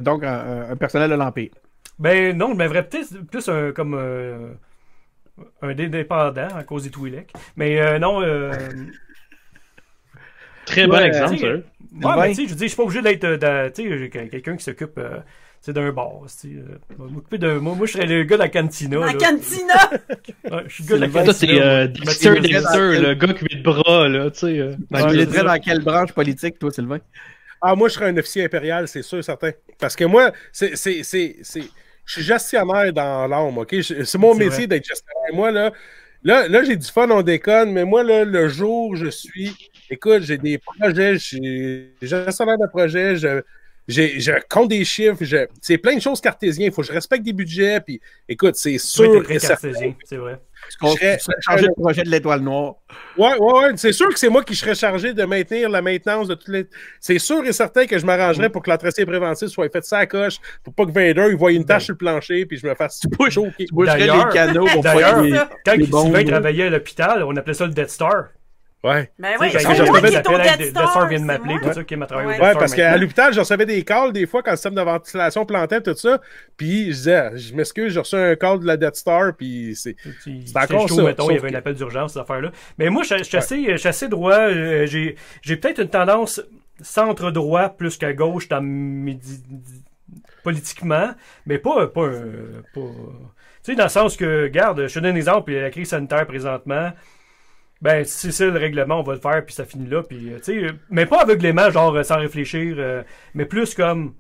donc un personnel de l'Empire. Ben non, je m'aimerais peut-être plus comme un indépendant à cause des Twi'lek. Mais non... Très bon exemple, ça. Ouais, mais tu sais, je dis, je suis pas obligé d'être tu sais, quelqu'un qui s'occupe d'un bar. Moi, je serais le gars de la cantina. La cantina! Ouais, je suis le gars de la cantina. C'est Dexter, le gars qui met le bras, là, tu sais. Tu es dans quelle branche politique, toi, Sylvain? Ah, moi, je serais un officier impérial, c'est sûr, certain. Parce que moi, je suis gestionnaire dans l'âme, OK? C'est mon métier d'être gestionnaire. Moi, là, j'ai du fun, on déconne, mais moi, là, le jour, écoute, j'ai des projets, je suis gestionnaire de projets, je compte des chiffres, c'est plein de choses cartésiennes, il faut que je respecte des budgets, puis écoute, c'est sûr que c'est vrai. Tu serais chargé de projet de l'Étoile Noire. Ouais, c'est sûr que c'est moi qui serais chargé de maintenir la maintenance de toutes les... C'est sûr et certain que je m'arrangerais pour que l'entretien préventif soit fait ça à coche, pour pas que Vader il voie une tache sur le plancher, puis je me fasse choquer. Tu bougerais les canaux pour d'ailleurs, quand Sylvain travaillait à l'hôpital, on appelait ça le Death Star. Ouais. Ben oui, parce c'est que moi qui de est au Death Star Star. vient de m'appeler, tout ça, qui m'a travaillé au Death Ouais, Star parce qu'à maintenant. l'hôpital, je recevais des calls des fois quand le système de ventilation plantait, tout ça. Puis je disais, je m'excuse, j'ai reçu un call de la Death Star, puis c'est encore chaud, ça. mettons, il y avait un appel d'urgence, ces affaires-là. Mais moi, je suis assez droit. J'ai peut-être une tendance centre-droit plus qu'à gauche dans politiquement, mais pas tu sais, dans le sens que, regarde, je te donne un exemple, il y a la crise sanitaire présentement. Ben, si c'est ça le règlement, on va le faire, puis ça finit là, puis, tu sais, mais pas aveuglément, genre, sans réfléchir, mais plus comme...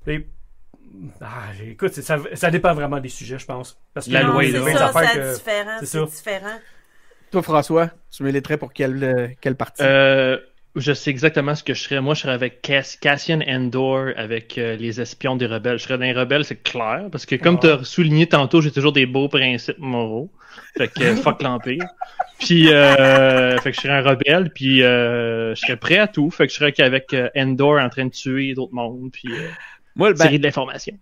écoute, ça dépend vraiment des sujets, je pense. Parce que la loi est là. C'est différent. Toi, François, tu militerais pour quel parti? Je sais exactement ce que je serais. Moi, je serais avec Cassian Andor, avec les espions des rebelles. Je serais dans les rebelles, c'est clair, parce que comme tu as souligné tantôt, j'ai toujours des beaux principes moraux. Fait que fuck l'Empire. Puis, fait que je serais un rebelle, puis je serais prêt à tout. Fait que je serais qu'avec Andor en train de tuer d'autres mondes, puis tirer de l'information.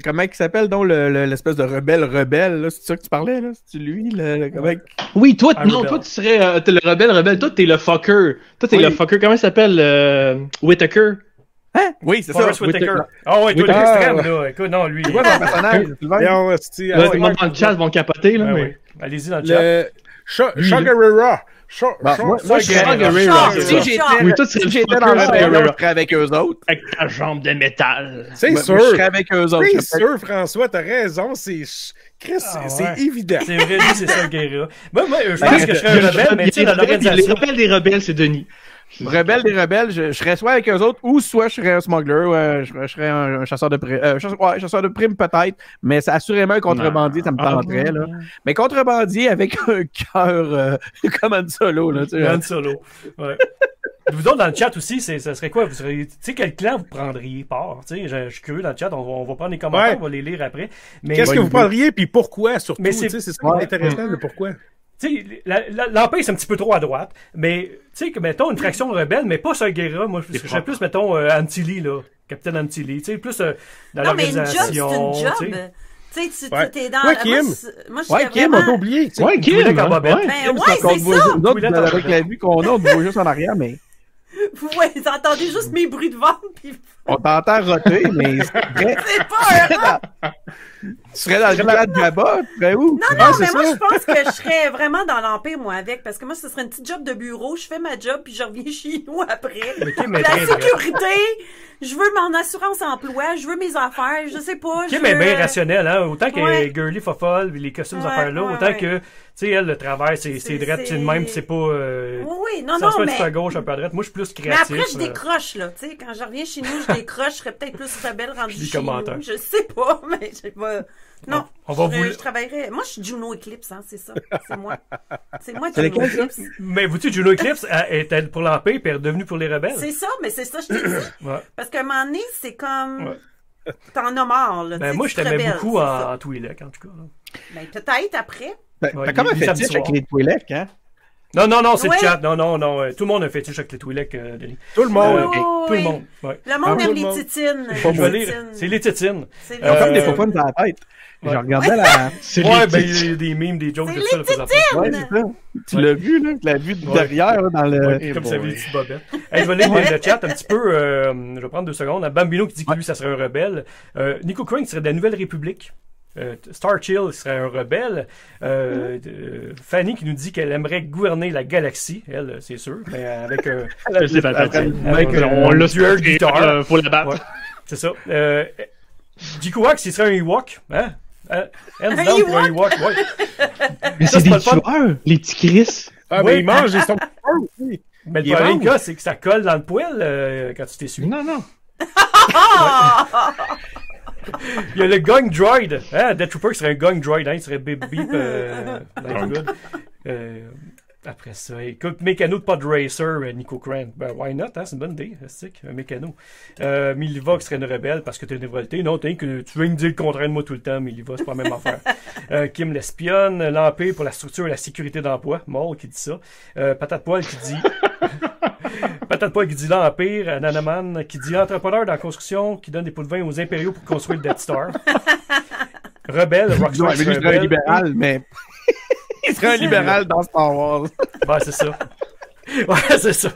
Comment il s'appelle donc l'espèce de rebelle, là? C'est ça que tu parlais, là? C'est lui, Oui, toi, toi, tu serais t'es le rebelle. Toi, t'es le fucker. Toi, t'es le fucker. Comment il s'appelle? Whittaker. Hein? Oui, c'est ça. Forrest Whitaker. Ah ouais, toi, l'extrême, là. Écoute, non, lui. C'est quoi ton personnage? Les gens dans le chat vont capoter, là. Oui. Allez-y dans le chat. Shagarera. Moi, je serais Oui, toi, tu j'étais dans le rebelle, je serais avec eux autres. Avec ta jambe de métal. C'est sûr. Je serais avec eux autres. C'est sûr, François, t'as raison. Chris, c'est évident. C'est vrai, lui, c'est ça, Guerra. Moi, je pense que je serais un rebelle, mais tu sais, dans l'organisation. Les rebelles des rebelles, c'est Denis. Rebelle des rebelles, je serais soit avec eux autres, ou soit je serais un smuggler, je serais un chasseur de primes. Chasseur de primes peut-être, mais c'est assurément un contrebandier, ça me tenterait. Là. Mais contrebandier avec un cœur comme Han Solo. Là, tu sais, Han Solo, ouais. Vous autres, dans le chat aussi, ça serait quoi? Tu sais, quel clan vous prendriez part? Je suis curieux dans le chat, on va prendre les commentaires, on va les lire après. Qu'est-ce que vous prendriez, puis pourquoi, surtout? C'est ça qui est intéressant, le pourquoi. Tu sais, l'Empire, c'est un petit peu trop à droite, mais, tu sais, mettons, une fraction rebelle, mais pas sur Guerra, moi, je serais plus, mettons, Antilly, là, Capitaine Antilly, tu sais, plus dans l'organisation. Non, mais une job, c'est une job. Tu sais, t'es dans... Ouais, Kim. Moi, je serais Kim, vraiment... on t'a oublié. Ouais, Kim. Ben ouais, c'est ça. Avec la vue qu'on a, on te voit juste en arrière, mais... Ouais, vous entendez juste mes bruits de ventre, puis... On t'entend roter, mais... C'est pas un Tu serais dans le clan de Jabba, tu serais où? Non, mais moi, je pense que je serais vraiment dans l'Empire, moi, avec, parce que moi, ce serait une petite job de bureau, je fais ma job, puis je reviens chez nous après. La sécurité, je veux mon assurance emploi, je veux mes affaires, je sais pas. Kim est bien rationnel, hein, autant que girly fofolle, les costumes affaires-là, autant que, tu sais, elle, le travail, c'est drette, c'est le même, c'est pas... oui, non, ça se fait mais... à gauche, un peu à droite. Moi, je suis plus créatif. Mais après, je décroche, là, tu sais, quand je reviens chez nous, je décroche, je serais peut-être plus rebelle rendue chez nous. Je sais pas, mais je sais pas... Non, je travaillerais... Moi, je suis Juno Eclipse, hein, c'est ça. C'est moi. C'est moi, Juno Eclipse. Mais vous, tu Juno Eclipse est pour l'Empire, puis elle est redevenue pour les rebelles. C'est ça, mais c'est ça, je te dis. Parce qu'à un moment donné, c'est comme... T'en as marre, là. Ben, moi, je t'aimais beaucoup en Twi'lek, en tout cas. Ben, peut-être après. T'as comme un fétiche avec les Twi'lek, hein? Non, c'est le chat. Non. Tout le monde a un fétiche avec les Twi'lek, Denis. Tout le monde. Tout le monde. Le monde aime les titines. C'est les titines. Ils ont comme des faux dans la tête. Je regardais la... il y a des memes, des jokes de ça. Ouais, c'est ça. Tu l'as vu, là? Tu l'as vu derrière, là, dans le... Comme ça, les petites bobettes. Je vais lire le chat un petit peu. Je vais prendre 2 secondes. Bambino qui dit que lui, ça serait un rebelle. Nico Crane serait de la Nouvelle République. Star Chill serait un rebelle. Fanny qui nous dit qu'elle aimerait gouverner la galaxie. Elle, c'est sûr. Mais avec on l'a tué guitare pour la battre. Ouais, c'est ça. Jikuak, il serait un Ewok. Hein? Un Ewok, ouais. Mais c'est des tueurs, les petits Chris. Ah, mais ils mangent, ils sont aussi. Mais le problème, gars, c'est que ça colle dans le poêle quand tu t'essuies. Non. Il y a le Gung Droid. Hein? Death Trooper serait un Gung Droid. Hein? Il serait Beep Beep. Good. Après ça, écoute, mécano de Pod Racer, Nico Crane. Ben, why not? Hein? C'est une bonne idée. Un mécano. Miliva qui serait une rebelle parce que t'es une révolté. Non, tu veux me dire le contraire de moi tout le temps, Miliva, c'est pas la même affaire. Kim l'espionne. L'Empire pour la structure et la sécurité d'emploi. Maul qui dit ça. Patate Poil qui dit... Patate Poil qui dit l'Empire. Nanaman qui dit entrepreneur dans la construction qui donne des pots de vin aux impériaux pour construire le Death Star. Rebelle, Rockstar serait un libéral, mais... Il serait un libéral dans Star Wars. Ben, c'est ça. Ouais, c'est ça.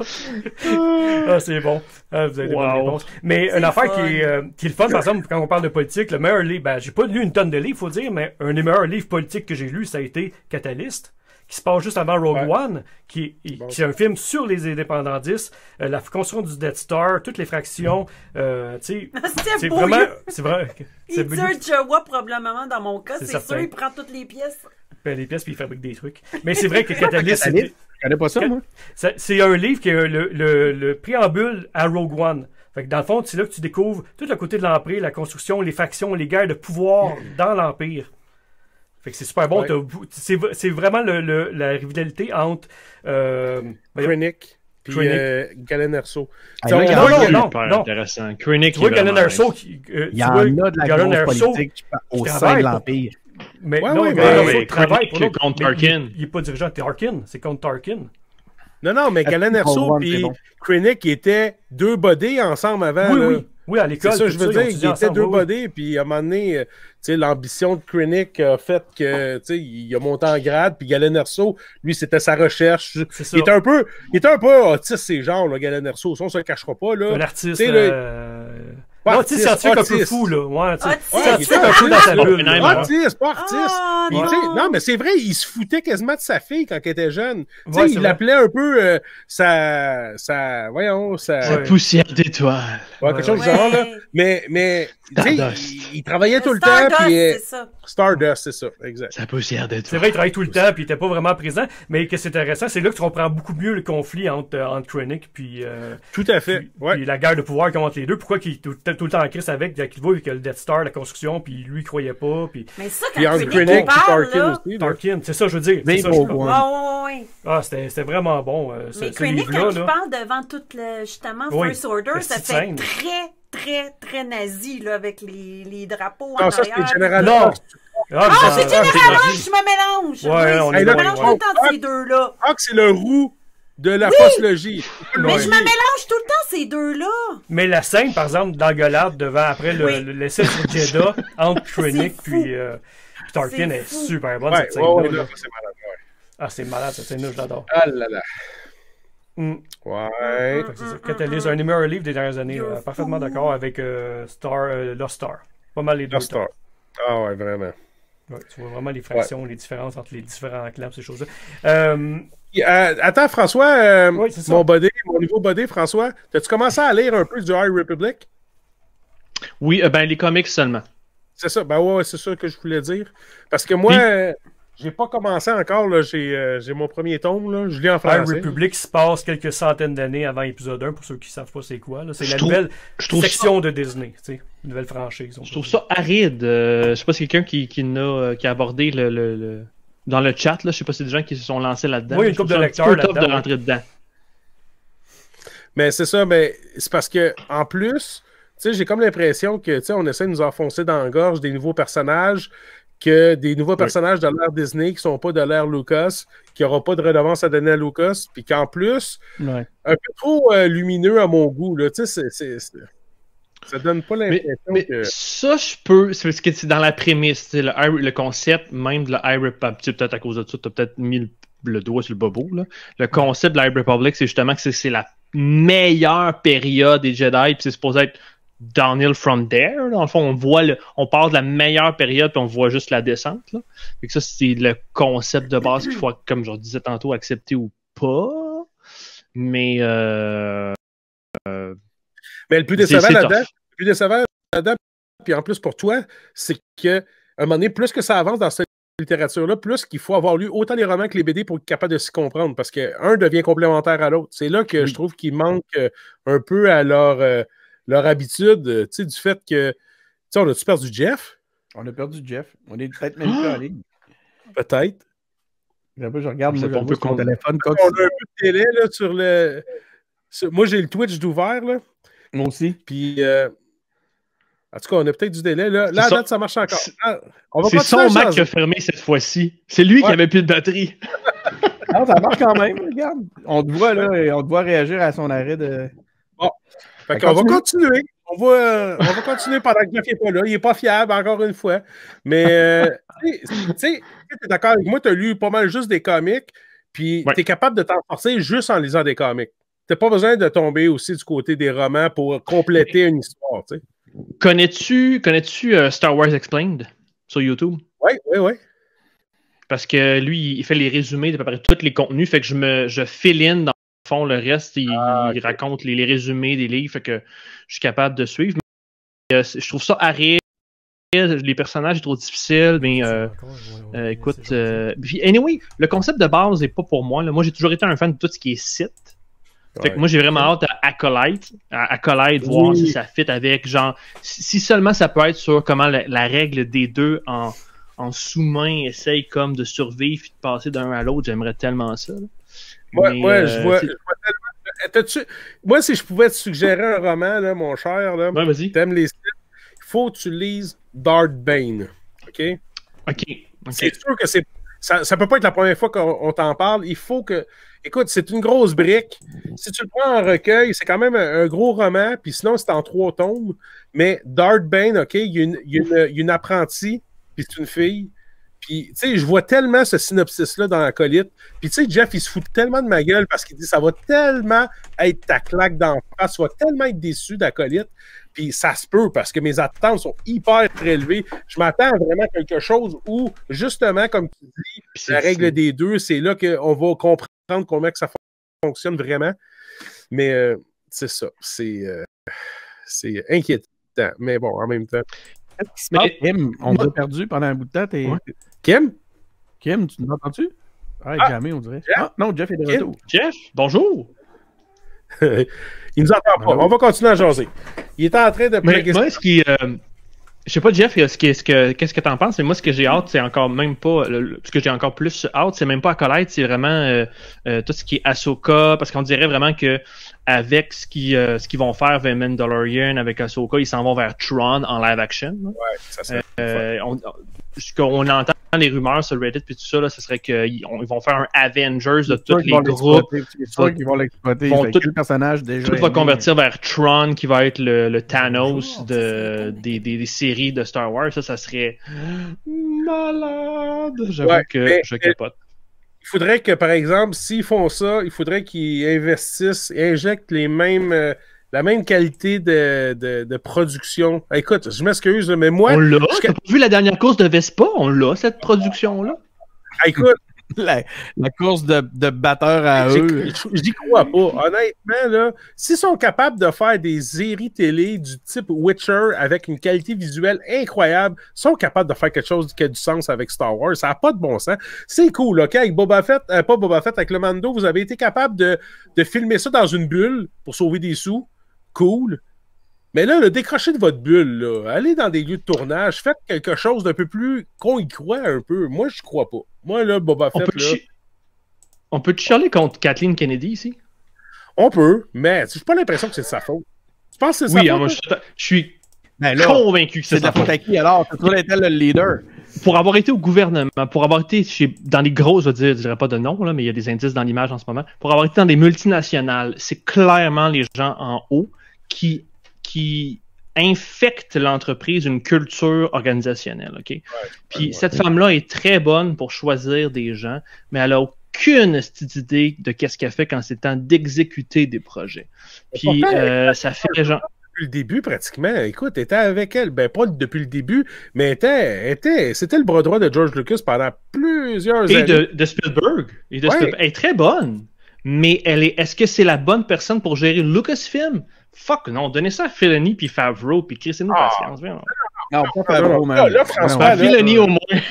Ah, c'est bon. Ah, vous avez des bonnes réponses. Mais une affaire qui est le fun, par exemple, quand on parle de politique, le meilleur livre, j'ai pas lu une tonne de livres, faut dire, mais un des meilleurs livres politiques que j'ai lu, ça a été Catalyst, qui se passe juste avant Rogue One, qui est un film sur les indépendantistes, la construction du Death Star, toutes les fractions, c'est vraiment... C'est vrai. Il tire un Jawa probablement dans mon cas, c'est sûr, il prend toutes les pièces. Les pièces, puis il fabrique des trucs. Mais c'est vrai que Catalyst, je connais pas ça, moi. C'est un livre qui est le préambule à Rogue One. Fait que dans le fond, c'est là que tu découvres tout le côté de l'Empire, la construction, les factions, les guerres de pouvoir dans l'Empire. Fait que c'est super bon. C'est vraiment la rivalité entre Krennic puis Galen Erso. Non. Intéressant. Krennic, tu vois Galen Erso il y en a de la grosse politique au sein de l'Empire. Mais travaille pour contre Tarkin. Il n'est pas dirigeant de Tarkin, c'est contre Tarkin. Non, mais Galen Erso et Krennic étaient deux bodés ensemble avant. Oui, à l'école. C'est ça, je veux dire, ils étaient deux bodés, puis à un moment donné, l'ambition de Krennic a fait que, il a monté en grade, puis Galen Erso, lui, c'était sa recherche. Il était un peu autiste, ces genres, là, Galen Erso, ça, on se le cachera pas, là. Un artiste, non, tu sais, scientifique un peu fou, là. Ouais, scientifique un peu dans sa bulle. Pas artiste. Non, mais c'est vrai, il se foutait quasiment de sa fille quand elle était jeune. Il l'appelait un peu sa poussière d'étoiles. Ouais, quelque chose de genre, là. Mais il travaillait tout le temps. Stardust, c'est ça, exact. Sa poussière d'étoiles. C'est vrai, il travaillait tout le temps, puis il était pas vraiment présent. Mais que c'est intéressant, c'est là que tu comprends beaucoup mieux le conflit entre Krennic, puis. Tout à fait. Puis la guerre de pouvoir contre les deux. Pourquoi qu'il est tout le temps en crise avec, qu'il voit que le Death Star, la construction, puis lui, il croyait pas. Puis... Mais ça, quand Krennic parle, Tarkin, c'est ça, je veux dire. Mais c'était vraiment bon. Mais Krennic, quand il parle devant tout le, justement, First Order, ça fait très nazi, là, avec les drapeaux en arrière. Ça, c'est Général. C'est Général, je me mélange. Je me mélange tout le temps ces deux-là. C'est le roux de la postlogie. Mais je me mélange tout le temps ces deux-là. Mais la scène, par exemple, d'engueulade devant, après l'essai sur Jeddah, entre Krennic puis Tarkin est super bonne, cette scène-là. C'est malade, cette scène-là, je l'adore. Ah là là. Ouais. Catalyst, un des meilleurs livres des dernières années. Parfaitement d'accord avec Lost Star. Pas mal les deux. Lost Star. Ah ouais, vraiment. Ouais, tu vois vraiment les fractions, les différences entre les différents clans, ces choses-là. Attends, François, mon nouveau body, François, as-tu commencé à lire un peu du High Republic? Oui, les comics seulement. C'est ça, c'est ça que je voulais dire. Parce que moi, j'ai pas commencé encore, là, j'ai mon premier tome, là, je lis en français. High Republic se passe quelques centaines d'années avant épisode 1, pour ceux qui savent pas c'est quoi. C'est la nouvelle section de Disney, tu sais, une nouvelle franchise. Je trouve ça aride. Je sais pas si quelqu'un qui a abordé dans le chat, là, je sais pas si des gens qui se sont lancés là-dedans. Oui, une couple de lecteurs là-dedans. De rentrer dedans. Mais c'est ça, mais c'est parce que en plus, tu sais, j'ai comme l'impression que, tu sais, on essaie de nous enfoncer dans la gorge des nouveaux personnages, que des nouveaux personnages de l'ère Disney qui sont pas de l'ère Lucas, qui n'auront pas de redevance à donner à Lucas, puis qu'en plus, un peu trop lumineux à mon goût, là, tu sais, ça donne pas l'impression que... Ça, je peux... C'est dans la prémisse, le concept même de la High Republic, peut-être à cause de ça, tu as peut-être mis le doigt sur le bobo, là. Le concept de la High Republic, c'est justement que c'est la meilleure période des Jedi, puis c'est supposé être downhill from there. Dans le fond, on part de la meilleure période, puis on voit juste la descente, là. Fait que ça, c'est le concept de base qu'il faut, comme je disais tantôt, accepter ou pas. Mais le plus décevant là-dedans, puis en plus pour toi, c'est qu'à un moment donné, plus que ça avance dans cette littérature-là, plus qu'il faut avoir lu autant les romans que les BD pour être capable de s'y comprendre, parce qu'un devient complémentaire à l'autre. C'est là que je trouve qu'il manque un peu à leur habitude, tu sais, du fait que, tu sais, on a-tu perdu Jeff? On a perdu Jeff. On est peut-être même plus en ligne. Peut-être. Je regarde sur mon téléphone. On a un peu de télé, là, sur le... Moi, j'ai le Twitch d'ouvert, là. Moi aussi. Puis, en tout cas, on a peut-être du délai. Là, à date, ça marche encore. C'est son Mac qui a fermé cette fois-ci. C'est lui qui avait plus de batterie. Non, ça marche quand même. Regarde. On te voit, là, et on te voit réagir à son arrêt de... Bon. Fait qu'on va continuer. On va continuer pendant que Jeff n'est pas là. Il n'est pas fiable, encore une fois. Mais, tu sais, tu es d'accord avec moi, tu as lu pas mal juste des comics. Puis tu es capable de t'en forcer juste en lisant des comics. Tu n'as pas besoin de tomber aussi du côté des romans pour compléter une histoire. Tu sais. Connais-tu Star Wars Explained sur YouTube? Oui. Parce que lui, il fait les résumés de à peu près tous les contenus. Fait que je fill in dans le fond le reste. Il raconte les résumés des livres. Fait que je suis capable de suivre. Mais, je trouve ça aride. Les personnages sont trop difficiles. Mais écoute. Puis, anyway, le concept de base n'est pas pour moi. Là. Moi, j'ai toujours été un fan de tout ce qui est Sith. Fait que moi, j'ai vraiment hâte à Acolyte, voir si ça fit avec, genre, si seulement ça peut être sur comment la règle des deux en sous-main essaye comme de survivre et de passer d'un à l'autre, j'aimerais tellement ça. Je vois tellement... Moi, si je pouvais te suggérer un roman, là, mon cher, là, t'aimes les styles, il faut que tu lises Darth Bane. OK? C'est sûr que ça peut pas être la première fois qu'on t'en parle. Il faut que... Écoute, c'est une grosse brique. Si tu le prends en recueil, c'est quand même un gros roman, puis sinon, c'est en 3 tomes. Mais Darth Bane, OK, il y a une apprentie, puis c'est une fille. Puis, tu sais, je vois tellement ce synopsis-là dans Acolyte. Puis, tu sais, Jeff, il se fout tellement de ma gueule parce qu'il dit ça va tellement être ta claque d'en face, tu vas tellement être déçu d'Acolyte. Puis, ça se peut parce que mes attentes sont hyper élevées. Je m'attends vraiment à quelque chose où, justement, comme tu dis, la règle des deux, c'est là qu'on va comprendre comment que ça fonctionne vraiment. Mais c'est ça. C'est inquiétant. Mais bon, en même temps. Kim, on t'a perdu pendant un bout de temps. Kim, tu nous entends-tu? Jamais, on dirait. Non, Jeff est de retour. Jeff, bonjour! Il nous entend pas. On va continuer à jaser. Il est en train de... moi, je sais pas, Jeff, qu'est-ce que t'en penses? Mais moi, ce que j'ai hâte, c'est encore même pas... ce que j'ai encore plus hâte, c'est même pas Acolyte, c'est vraiment tout ce qui est Ahsoka, parce qu'on dirait vraiment que avec ce qu'ils vont faire vers Mandalorian, avec Ahsoka, ils s'en vont vers Tron en live action. Là. Ouais, ça serait on entend les rumeurs sur Reddit puis tout ça, là, ce serait qu'ils vont faire un Avengers de tous les groupes. C'est sûr qu'ils vont l'exploiter. Tout le personnage déjà. Tout va convertir vers Tron, qui va être le Thanos des séries de Star Wars. Ça serait malade. J'avoue que je capote. Il faudrait que, par exemple, s'ils font ça, il faudrait qu'ils investissent et injectent la même qualité de production. Écoute, je m'excuse, mais moi... On l'a? T'as pas vu la dernière course de Vespa? On l'a, cette production-là? Écoute... la course de batteurs à eux. J'y crois pas. Honnêtement, là, s'ils sont capables de faire des séries télé du type Witcher avec une qualité visuelle incroyable, ils sont capables de faire quelque chose qui a du sens avec Star Wars. Ça n'a pas de bon sens. C'est cool, OK? Avec Boba Fett, pas Boba Fett, avec le Mando, vous avez été capable de filmer ça dans une bulle pour sauver des sous. Cool. Mais là, décrochez de votre bulle, là. Allez dans des lieux de tournage, faites quelque chose d'un peu plus qu'on y croit un peu. Moi, je crois pas. Moi, là, Boba Fett, on peut chialer contre Kathleen Kennedy, ici? On peut, mais j'ai pas l'impression que c'est de sa faute. Tu penses que c'est de sa faute? Oui, je suis convaincu que c'est de sa faute. C'est de la faute à qui, alors? C'est toujours été le leader. Pour avoir été au gouvernement, pour avoir été dans les grosses, je dirais pas de nom, là, mais il y a des indices dans l'image en ce moment, pour avoir été dans des multinationales, c'est clairement les gens en haut qui infecte l'entreprise une culture organisationnelle, OK? Puis cette femme-là est très bonne pour choisir des gens, mais elle a aucune idée de qu'est-ce qu'elle fait quand c'est le temps d'exécuter des projets. Puis ça fait genre... Depuis le début, pratiquement. Écoute, était avec elle. Ben, pas depuis le début, mais c'était le bras droit de George Lucas pendant plusieurs années. Et de Spielberg. Elle est très bonne. Mais est-ce que c'est la bonne personne pour gérer Lucasfilm? Fuck non, donnez ça à Filoni puis Favreau puis crissez-nous patience. Non, pas Favreau, man. Là, François, Filoni au moins.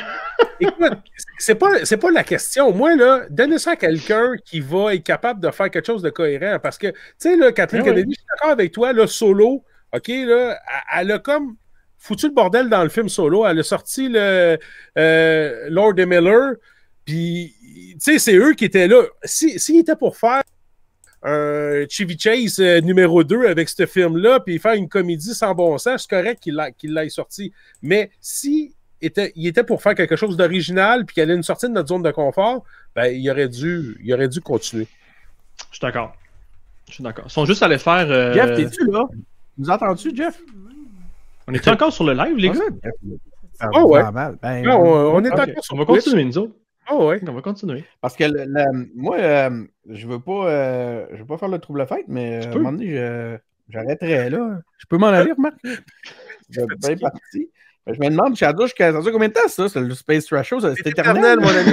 Écoute, c'est pas la question. Moi, là, donnez ça à quelqu'un qui va être capable de faire quelque chose de cohérent. Parce que, tu sais, là, Kathleen Kennedy, je suis d'accord avec toi, là, Solo, OK, là, elle a comme foutu le bordel dans le film Solo. Elle a sorti le Lord et Miller, puis, tu sais, c'est eux qui étaient là. S'ils étaient pour faire un Chevy Chase numéro 2 avec ce film-là, puis faire une comédie sans bon sens, c'est correct qu'il l'ait sorti. Mais si il était pour faire quelque chose d'original, puis qu'il allait une sortie de notre zone de confort, ben, il aurait dû continuer. Je suis d'accord. Ils sont juste allés faire... Jeff, t'es-tu là? Nous entends-tu, Jeff? On est encore sur le live, les gars? Oh, ouais. Ben, non, on est encore sur On va continuer, nous autres. Oh ouais. On va continuer. Parce que moi, je veux pas faire le trouble fête, mais à un moment donné, j'arrêterai là. Je peux m'en aller, Marc? Je suis bien parti. Je me demande, ça dure combien de temps, ça? C'est le Space Trash Show? C'est éternel, mon ami.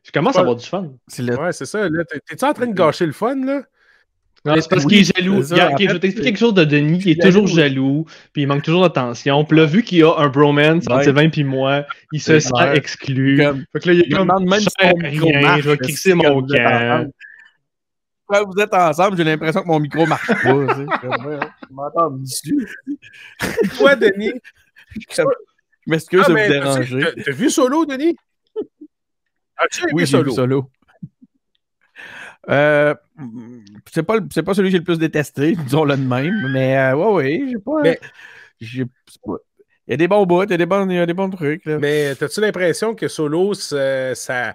Je commence à avoir du fun. Ouais, c'est ça. T'es-tu en train de gâcher le fun, là? Non, c'est parce qu'il est jaloux. Je vais t'expliquer quelque chose de Denis. Il est toujours jaloux, puis il manque toujours d'attention. Puis là, vu qu'il y a un bromance entre Sylvain et moi, il se sent exclu. Fait que là, il est comme, même rien, je vais crisser mon camp. Quand vous êtes ensemble, j'ai l'impression que mon micro marche pas. Je m'entends dessus. Toi, Denis, je m'excuse de vous déranger. T'as vu Solo, Denis? Oui, j'ai vu Solo. C'est pas celui que j'ai le plus détesté, disons-le de même, mais ouais, j'ai pas. Mais... Il y a des bons bouts, il y a des bons trucs. Là. Mais as-tu l'impression que Solo, sa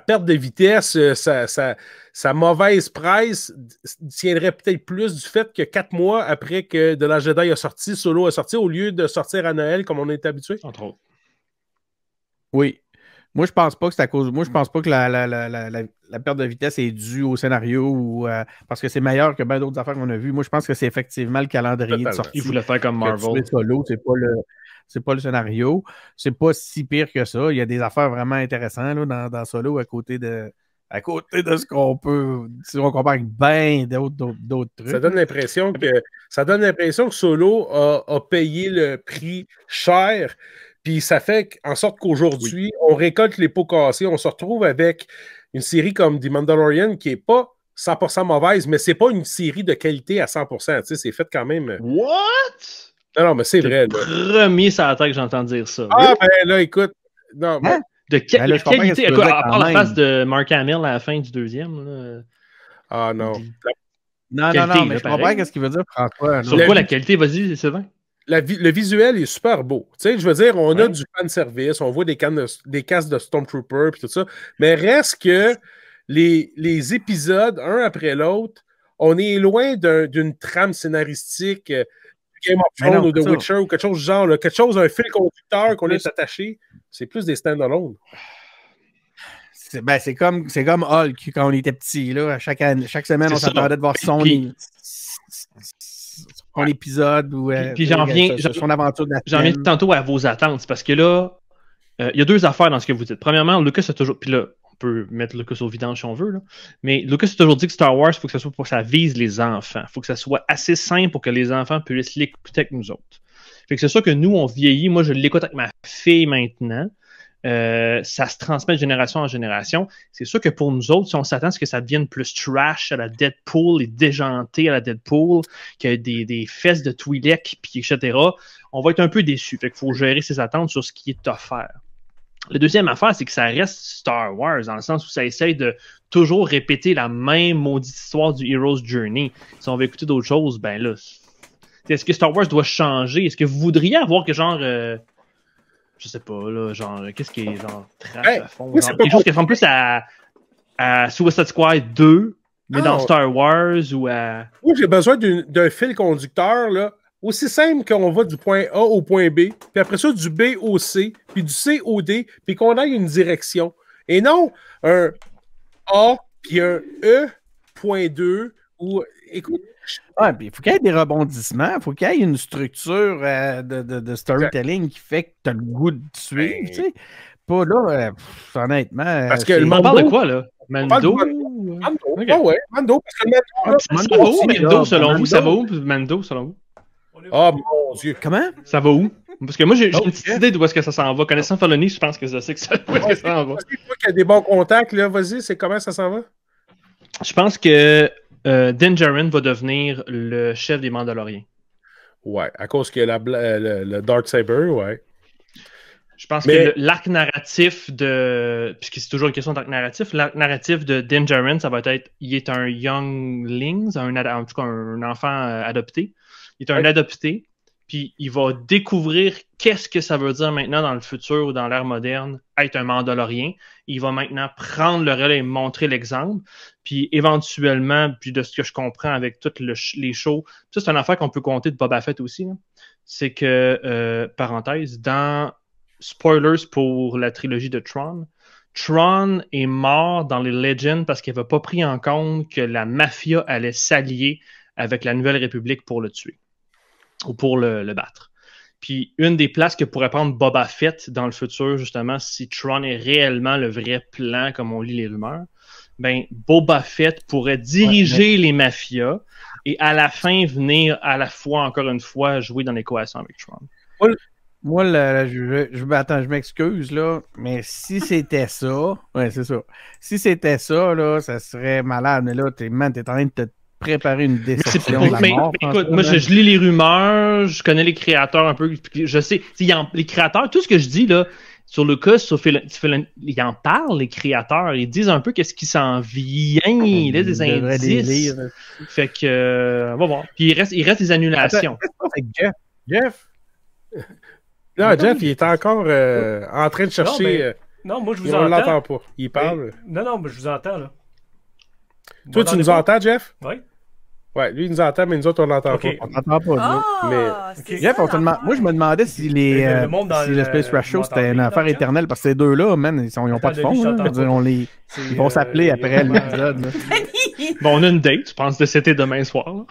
perte de vitesse, sa mauvaise presse tiendrait peut-être plus du fait que 4 mois après que The Last Jedi a sorti, Solo a sorti, au lieu de sortir à Noël comme on est habitué? Entre autres. Oui. Moi, je pense pas que c'est à cause. Moi, je pense pas que la perte de vitesse est due au scénario ou parce que c'est meilleur que bien d'autres affaires qu'on a vues. Moi, je pense que c'est effectivement le calendrier de sortie. Il voulait faire comme Marvel. Solo, c'est pas le scénario. C'est pas si pire que ça. Il y a des affaires vraiment intéressantes là, dans Solo à côté de ce qu'on peut. Si on compare avec bien d'autres trucs. Ça donne l'impression que Solo a payé le prix cher. Puis ça fait en sorte qu'aujourd'hui, on récolte les pots cassés. On se retrouve avec une série comme The Mandalorian qui n'est pas 100% mauvaise, mais c'est pas une série de qualité à 100%. Tu sais, c'est fait quand même. What? Non, mais c'est vrai. Premier sur la tête que j'entends dire ça. Ah, ben là, écoute. Non, hein? De qualité. À part la face de Mark Hamill à la fin du deuxième. Là. Ah non. Non, mais je comprends pas ce qu'il veut dire, François. Sur quoi la qualité? Vas-y, Sylvain. Le visuel est super beau. Tu sais, je veux dire, on a du fan service, on voit des casques de Stormtrooper et tout ça, mais reste que les épisodes, un après l'autre, on est loin d'une trame scénaristique Game of Thrones ou The Witcher ou quelque chose du genre, là, quelque chose, un fil conducteur qu'on est attaché. C'est plus des stand-alone. C'est comme Hulk quand on était petit. Là. Chaque semaine, on s'attendait de voir son épisode ou son aventure de la J'en viens tantôt à vos attentes, parce que là, il y a deux affaires dans ce que vous dites. Premièrement, Lucas a toujours... Puis là, on peut mettre Lucas au vidange si on veut, là. Mais Lucas a toujours dit que Star Wars, il faut que ça soit pour que ça vise les enfants. Il faut que ça soit assez simple pour que les enfants puissent l'écouter avec nous autres. Fait que c'est sûr que nous, on vieillit. Moi, je l'écoute avec ma fille maintenant. Ça se transmet de génération en génération. C'est sûr que pour nous autres, si on s'attend à ce que ça devienne plus trash à la Deadpool et déjanté à la Deadpool, qu'il y a des fesses de Twi'lek, puis etc., on va être un peu déçus. Fait qu'il faut gérer ses attentes sur ce qui est offert. La deuxième affaire, c'est que ça reste Star Wars, dans le sens où ça essaye de toujours répéter la même maudite histoire du Hero's Journey. Si on veut écouter d'autres choses, ben là, est-ce que Star Wars doit changer? Est-ce que vous voudriez avoir que genre... je sais pas, là, genre, qu'est-ce qui est genre trash à fond? Genre, quelque chose qui ressemble plus à Suicide Squad 2, mais dans Star Wars ou à... Moi, j'ai besoin d'un fil conducteur, là, aussi simple qu'on va du point A au point B, puis après ça, du B au C, puis du C au D, puis qu'on aille une direction. Et non un A, puis un E, point 2, ou... Écoute... Ouais, puis il faut qu'il y ait des rebondissements, il faut qu'il y ait une structure de storytelling qui fait que tu as le goût de suivre, tu sais. Pas là, honnêtement. Parce que on parle de quoi, là? Mando? Okay. Oh ouais, Mando. Parce que Mando, selon vous, ça va où? Mando, selon vous? Oh mon Dieu. Comment? Ça va où? Parce que moi, j'ai une petite idée d'où est-ce que ça s'en va. Connaissant Filoni, je pense que je sais que ça s'en va. Qu'il y a des bons contacts, là, vas-y, c'est comment ça s'en va? Je pense que Din Djarin va devenir le chef des Mandaloriens. Ouais, à cause que le Darksaber, ouais. Je pense que l'arc narratif puisque c'est toujours une question d'arc narratif, l'arc narratif de Din Djarin, ça va être, il est un youngling, en tout cas un enfant adopté. Il est un adopté, puis il va découvrir qu'est-ce que ça veut dire maintenant dans le futur ou dans l'ère moderne être un Mandalorien. Il va maintenant prendre le relais et montrer l'exemple. Puis éventuellement, puis de ce que je comprends avec toutes les shows, ça c'est une affaire qu'on peut compter de Boba Fett aussi, c'est que, parenthèse, dans spoilers pour la trilogie de Tron. Tron est mort dans les Legends parce qu'il n'avait pas pris en compte que la mafia allait s'allier avec la Nouvelle République pour le tuer ou pour le battre. Puis une des places que pourrait prendre Boba Fett dans le futur, justement, si Tron est réellement le vrai plan, comme on lit les rumeurs, ben Boba Fett pourrait diriger les mafias et à la fin venir à la fois, encore une fois, jouer dans l'équation avec Tron. Moi, attends, je m'excuse, là, mais si c'était ça, ouais, c'est ça. Si c'était ça, là, ça serait malade. Mais là, t'es en train de te préparer une déception de la mort. Mais écoute, moi, je lis les rumeurs, je connais les créateurs un peu, je sais, les créateurs, tout ce que je dis, là, sur Lucas, ils en parlent, les créateurs, ils disent un peu qu'est-ce qui s'en vient, il y a des indices. Fait que, on va voir. Puis il reste des annulations. Attends, Jeff? Non, Jeff, il est encore en train de chercher. Non, moi, je vous entends. On ne l'entend pas. Il parle. Non, mais je vous entends, là. Toi, tu nous entends, Jeff? Oui. Ouais, lui, il nous entend, mais nous autres, on l'entend pas. On n'entend pas, mais... Jeff, moi, je me demandais si le Space Rush Show, c'était une affaire éternelle, parce que ces deux-là, man, ils n'ont pas de fond. Ils vont s'appeler après l'épisode. Bon, on a une date, je pense, de c'était demain soir.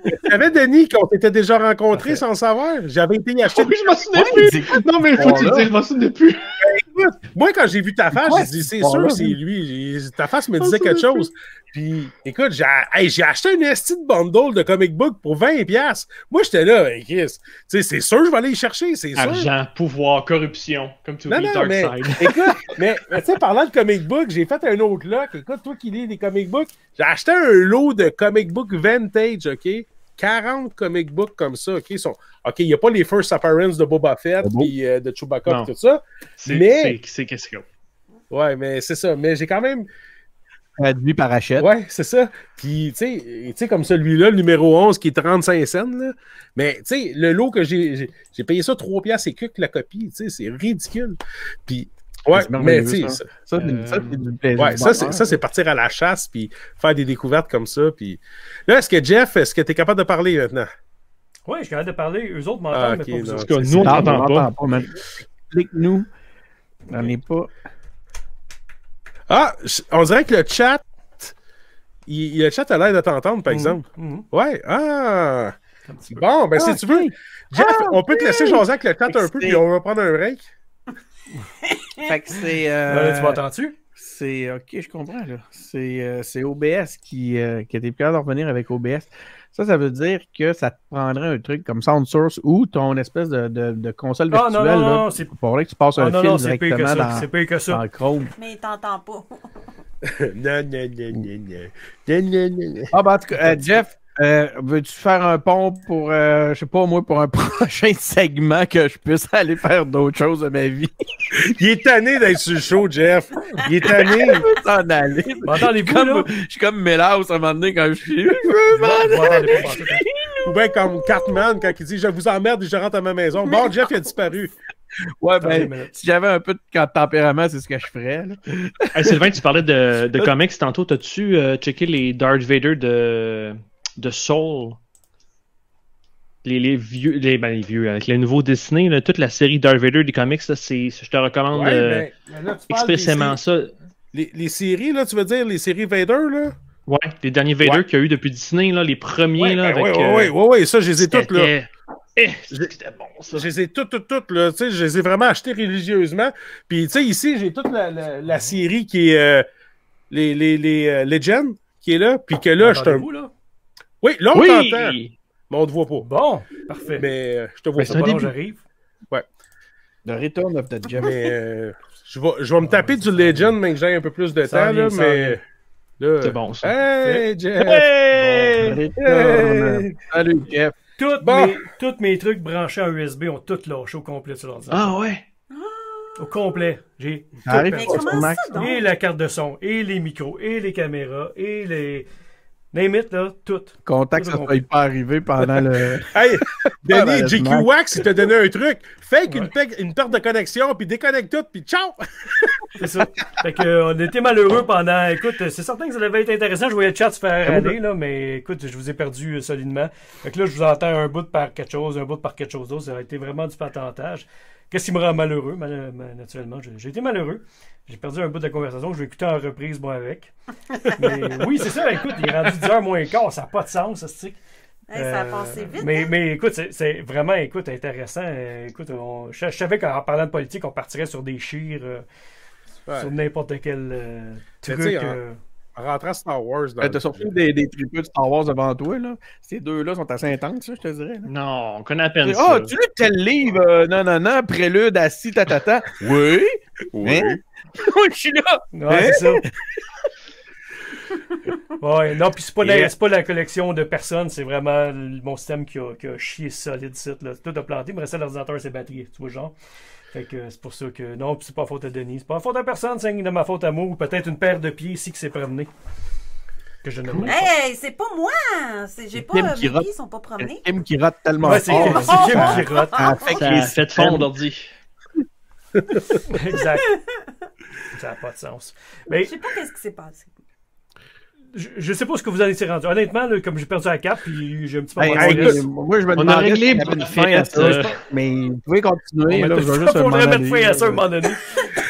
Il y avait Denis qu'on s'était déjà rencontrés sans le savoir. J'avais été y acheter. Oui, je m'en souviens plus. Non, mais il faut te le dire, je m'en souviens plus. Écoute, moi, quand j'ai vu ta face, j'ai dit, c'est sûr, c'est lui. Ta face me disait quelque chose. Puis, écoute, j'ai acheté un esti de bundle de comic book pour 20$. Moi, j'étais là, Chris. Tu sais, c'est sûr, je vais aller y chercher, c'est sûr. Argent, pouvoir, corruption, comme tu dis, Dark Side. Écoute, mais tu sais, parlant de comic book, j'ai fait un autre lot. Écoute, toi qui lis des comic books, j'ai acheté un lot de comic book vintage, OK? 40 comic books comme ça, OK? OK, il n'y a pas les first appearances de Boba Fett puis de Chewbacca et tout ça. Mais... C'est qu'est-ce qu'il y a? Ouais, mais c'est ça. Mais j'ai quand même... Traduit par Hachette. Ouais, c'est ça. Puis, tu sais, comme celui-là, le numéro 11, qui est 35 cents, là. Mais, tu sais, le lot que j'ai payé ça 3$ et quelques la copie, tu sais, c'est ridicule. Puis, ouais, mais, tu sais, ça, c'est du plaisir. Ouais, ça, c'est partir à la chasse, puis faire des découvertes comme ça. Puis là, est-ce que tu es capable de parler maintenant? Oui, je suis capable de parler. Eux autres m'entendent, mais pas vous autres. Nous, on n'entend pas. Explique-nous. On n'est pas... Ah, on dirait que le chat, le chat a l'air de t'entendre, par exemple. Ouais, bon, ben si tu veux, Jeff, on peut te laisser jaser avec le chat un peu, puis on va prendre un break. Fait que c'est... tu m'entends-tu? C'est... OK, je comprends, là. C'est OBS qui était plus capable de revenir avec OBS. Ça veut dire que ça te prendrait un truc comme SoundSource ou ton espèce de console virtuelle. Non, c'est pour que tu passes un fil directement dans Chrome. Mais il t'entend pas. Non. Ah, ben, en tout cas, Jeff, veux-tu faire un pont pour, je sais pas moi, pour un prochain segment que je puisse aller faire d'autres choses de ma vie? Il est tanné d'être sur le show, Jeff. Il est tanné. Je veux t'en aller. Je suis comme Mélaus à un moment donné quand je suis. Ou bien comme Cartman quand il dit « Je vous emmerde et je rentre à ma maison ». Bon, Jeff, il a disparu. Ouais, ben, si j'avais un peu de tempérament, c'est ce que je ferais. Hey, Sylvain, tu parlais de comics tantôt. T'as-tu checké les Darth Vader de Soul? Les vieux, avec les nouveaux Disney, là, toute la série Darth Vader des comics, là, je te recommande là, expressément ça. Les séries, là, tu veux dire les séries Vader, là? Ouais, les derniers Vader qu'il y a eu depuis Disney, là, les premiers, là, avec... Ouais, ça, je les ai toutes, là. C'était bon, ça. Je les ai toutes, là, tu sais, je les ai vraiment achetées religieusement. Puis, tu sais, ici, j'ai toute la série qui est les Legends, qui est là, puis que là, je te... Oui, là, on t'entend. Mais on te voit pas. Bon, parfait. Mais je te vois pas. Bon, j'arrive. Ouais. The Return of the Jedi. Mais je vais me taper du Legend, mais que j'ai un peu plus de temps, là, mais... C'est bon, ça. Hey, Jeff! Hey! Salut, Jeff! Tous mes trucs branchés en USB ont tout lâché au complet sur l'ordinateur. Ah ouais? Au complet. J'ai tout. Et la carte de son, et les micros, et les caméras, et les... Name it, là, tout. Content que ça soit pas arrivé pendant le... Hey, Denis, JQ Wax, il t'a donné un truc. Fake une perte de connexion, puis déconnecte tout, puis ciao! C'est ça. Fait que, on était malheureux pendant... Écoute, c'est certain que ça devait être intéressant. Je voyais le chat se faire aller, là, mais écoute, je vous ai perdu solidement. Fait que là, je vous entends un bout par quelque chose d'autre. Ça a été vraiment du patentage. Qu'est-ce qui me rend malheureux, naturellement? J'ai été malheureux. J'ai perdu un bout de la conversation que je vais écouter en reprise, moi, avec. Mais oui, c'est ça. Écoute, il est rendu 10h moins quart. Ça n'a pas de sens, ça se dit. Ça a passé vite. Mais écoute, c'est vraiment intéressant. Écoute, je savais qu'en parlant de politique, on partirait sur des chires, sur n'importe quel truc. En rentrant à Star Wars. T'as surtout des triples de Star Wars devant toi, là. Ces deux-là sont assez intenses, ça, je te dirais. Là. Non, on connaît à peine ça. Ah, tu lis quel livre? Non, prélude, assis, tatata. Oui. Oui. Hein? Je suis là. Ouais, c'est ça. Ouais, non, puis c'est pas la collection de personnes, c'est vraiment mon système qui a chié solide site. Là. Tout a planté, il me restait l'ordinateur et ses batteries, tu vois, genre. Fait que c'est pour ça que non, c'est pas faute à Denis. C'est pas faute à personne, c'est de ma faute à moi, ou peut-être une paire de pieds ici qui s'est promenée. Que je ne Hey, c'est pas moi! J'ai pas mes pieds sont pas promenés. C'est Kim qui rate tellement fort. C'est Kim qui rate. Ça fait fond d'ordi. Exact. Ça n'a pas de sens. Mais je sais pas qu'est-ce qui s'est passé. Je sais pas ce que vous en étiez rendu. Honnêtement, là, comme j'ai perdu la cape, puis j'ai un petit peu... moi, je me on a réglé une fin à ça. Mais vous pouvez continuer. Il faudrait mettre fin à ça à un moment donné.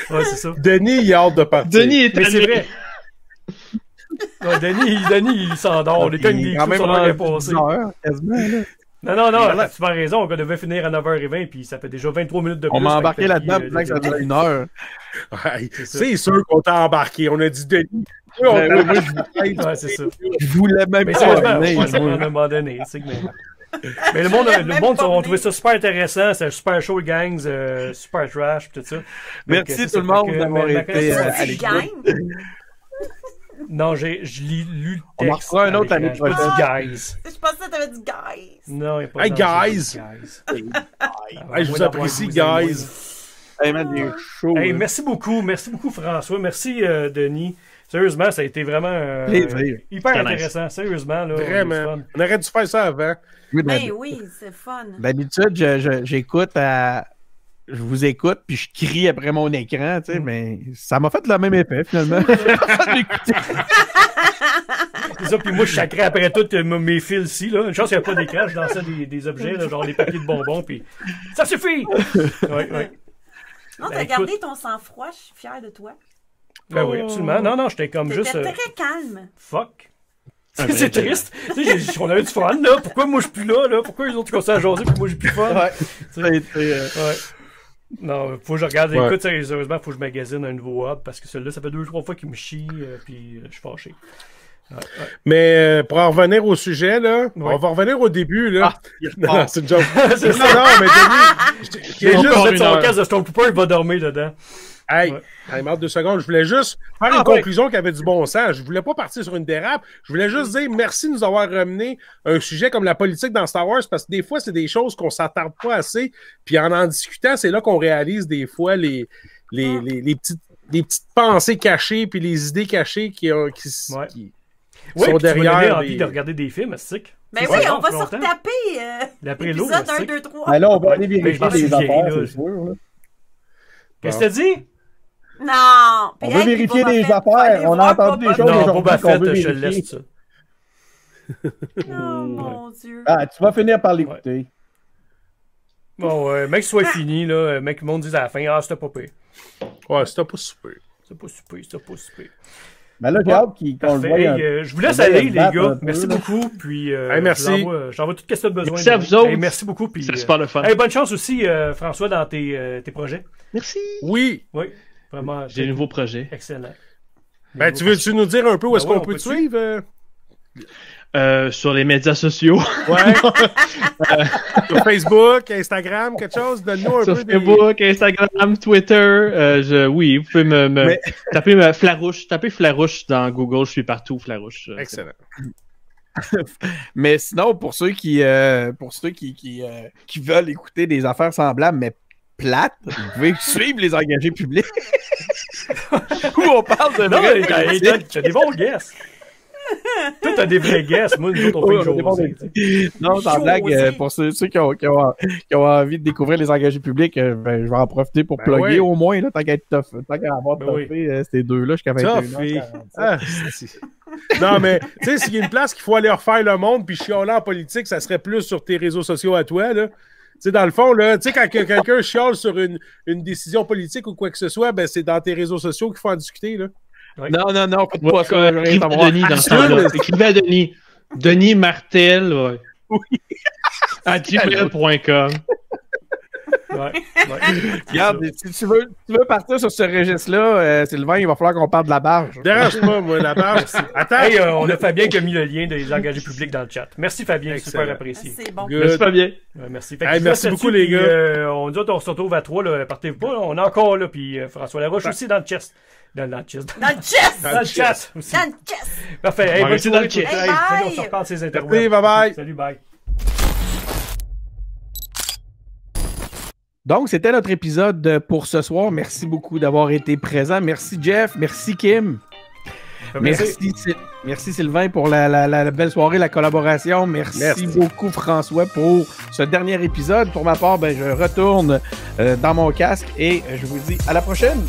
Ouais, c'est ça. Denis, il a hâte de partir. Denis est c'est vrai. Ouais, Denis, il s'endort. Les cognes des coups sont là passés. Non, tu as raison. On devait finir à 9h20, puis ça fait déjà 23 minutes de plus. On m'a embarqué là-dedans, que ça durait 1 heure. Ouais, c'est sûr qu'on t'a embarqué. On a dit Denis. Ouais, c'est ça. Je voulais même pas. Mais à un moment donné, mais le monde ont trouvé ça super intéressant. C'est super show, gangs, super trash, tout ça. Merci tout le monde d'avoir été à l'écoute. Non, je lis lu le texte. On en refera un autre l'année prochaine. Guys. Je pensais que t'avais dit guys. Non, il n'y a pas de guys. Je vous apprécie, guys. Hey, merci beaucoup François. Merci Denis. Sérieusement, ça a été vraiment hyper intéressant. Sérieusement, là. Vraiment. On aurait dû faire ça avant. Oui, c'est fun. D'habitude, j'écoute je vous écoute, puis je crie après mon écran, tu sais, mais ça m'a fait le même effet, finalement. C'est ça, puis moi, je chacrais après tout mes fils ici, là. Une chance qu'il n'y a pas d'écran, je dansais des objets, là, genre les papiers de bonbons, puis ça suffit! Ouais. Non, t'as gardé ton sang-froid, je suis fière de toi. Ben oui, absolument. Non, j'étais comme juste... T'étais très calme. Fuck. C'est triste. On avait du fun, là. Pourquoi moi, je suis plus là? Pourquoi les autres commencent à jaser, puis moi, j'ai plus fun? Ouais. Non, faut que je regarde. Écoute, sérieusement, faut que je magasine un nouveau hub parce que celui-là, ça fait 2-3 fois qu'il me chie, puis je suis fâché. Ouais. Mais pour en revenir au sujet, là, on va revenir au début, là. Non, c'est une joke. Non, mais Denis, il a juste mettre son casque de Stormtrooper, il va dormir dedans. Hey, hâte 2 secondes. Je voulais juste faire une conclusion qui avait du bon sens. Je voulais pas partir sur une dérape. Je voulais juste dire merci de nous avoir ramené un sujet comme la politique dans Star Wars parce que des fois, c'est des choses qu'on s'attarde pas assez. Puis en discutant, c'est là qu'on réalise des fois les petites pensées cachées puis les idées cachées qui sont derrière. Tu m'as envie de regarder des films, Astic. Ben oui, on va se retaper l'épisode 1, 2, 3. Ben là, on va aller vérifier les affaires, c'est sûr. Qu'est-ce que t'as dit? Non! On veut vérifier des affaires. On a entendu des choses aujourd'hui qu'on veut vérifier. Je laisse ça. Oh mon Dieu. Ah, tu vas finir par l'écouter. Bon, mec, soit fini, là. Mec, le monde dit à la fin, c'était pas pire. Ouais, c'était pas super. C'était pas super. Mais là, j'ai hâte qu'on le voie. Je vous laisse aller, les gars. Merci beaucoup. Puis, merci. J'envoie tout ce que tu as besoin. Merci à vous autres. Merci beaucoup. Puis, c'est super le fun. Bonne chance aussi, François, dans tes projets. Merci. Oui. Vraiment. J'ai des nouveaux projets. Excellent. Tu veux-tu nous dire un peu où est-ce qu'on peut te suivre? Sur les médias sociaux. Ouais. Sur Facebook, Instagram, quelque chose. Donne-nous un sur peu. Sur Facebook, Instagram, Twitter. Oui, vous pouvez taper Flarouche. Tapez Flarouche dans Google. Je suis partout, Flarouche. Excellent. Mais sinon, pour ceux qui veulent écouter des affaires semblables, mais plates, vous pouvez suivre les engagés publics. Où on parle de vrai. T'as des bons guesses. Toi, t'as des vrais guesses. Moi, nous autres, on fait une chose. Non, sans blague, pour ceux qui ont envie de découvrir les engagés publics, je vais en profiter pour plugger au moins, là, tant qu'à avoir toffé ces deux-là jusqu'à 21h. Non, mais tu sais, s'il y a une place qu'il faut aller refaire le monde puis chialer en politique, ça serait plus sur tes réseaux sociaux à toi, là. sais, dans le fond, là, tu sais, quand quelqu'un chiale sur une décision politique ou quoi que ce soit, ben, c'est dans tes réseaux sociaux qu'il faut en discuter, là. Oui. Non, faites pas ça. Denis dans ce temps-là. Écrivez à Denis. Denis Martel, ouais. Oui. À gmail.com. Regarde, si tu veux partir sur ce registre-là, Sylvain, il va falloir qu'on parle de la barge. Dérange pas, moi, la barge. Attends. Hey, on a Fabien qui a mis le lien des engagés publics dans le chat. Merci Fabien, super apprécié. C'est bon. Merci Fabien. Merci. Merci beaucoup, les gars. On se retrouve à 3, là, partez-vous pas, là, on est encore là, puis François Laroche aussi dans le chest. Dans le chat. Aussi. Dans le chest. Parfait. Hey, bonne dans le chat. Hey, on se reparle de ces interviews. Merci, bye-bye. Salut, bye. Donc, c'était notre épisode pour ce soir. Merci beaucoup d'avoir été présent. Merci, Jeff. Merci, Kim. Merci Sylvain pour la belle soirée, la collaboration. Merci beaucoup, François, pour ce dernier épisode. Pour ma part, je retourne dans mon casque et je vous dis à la prochaine.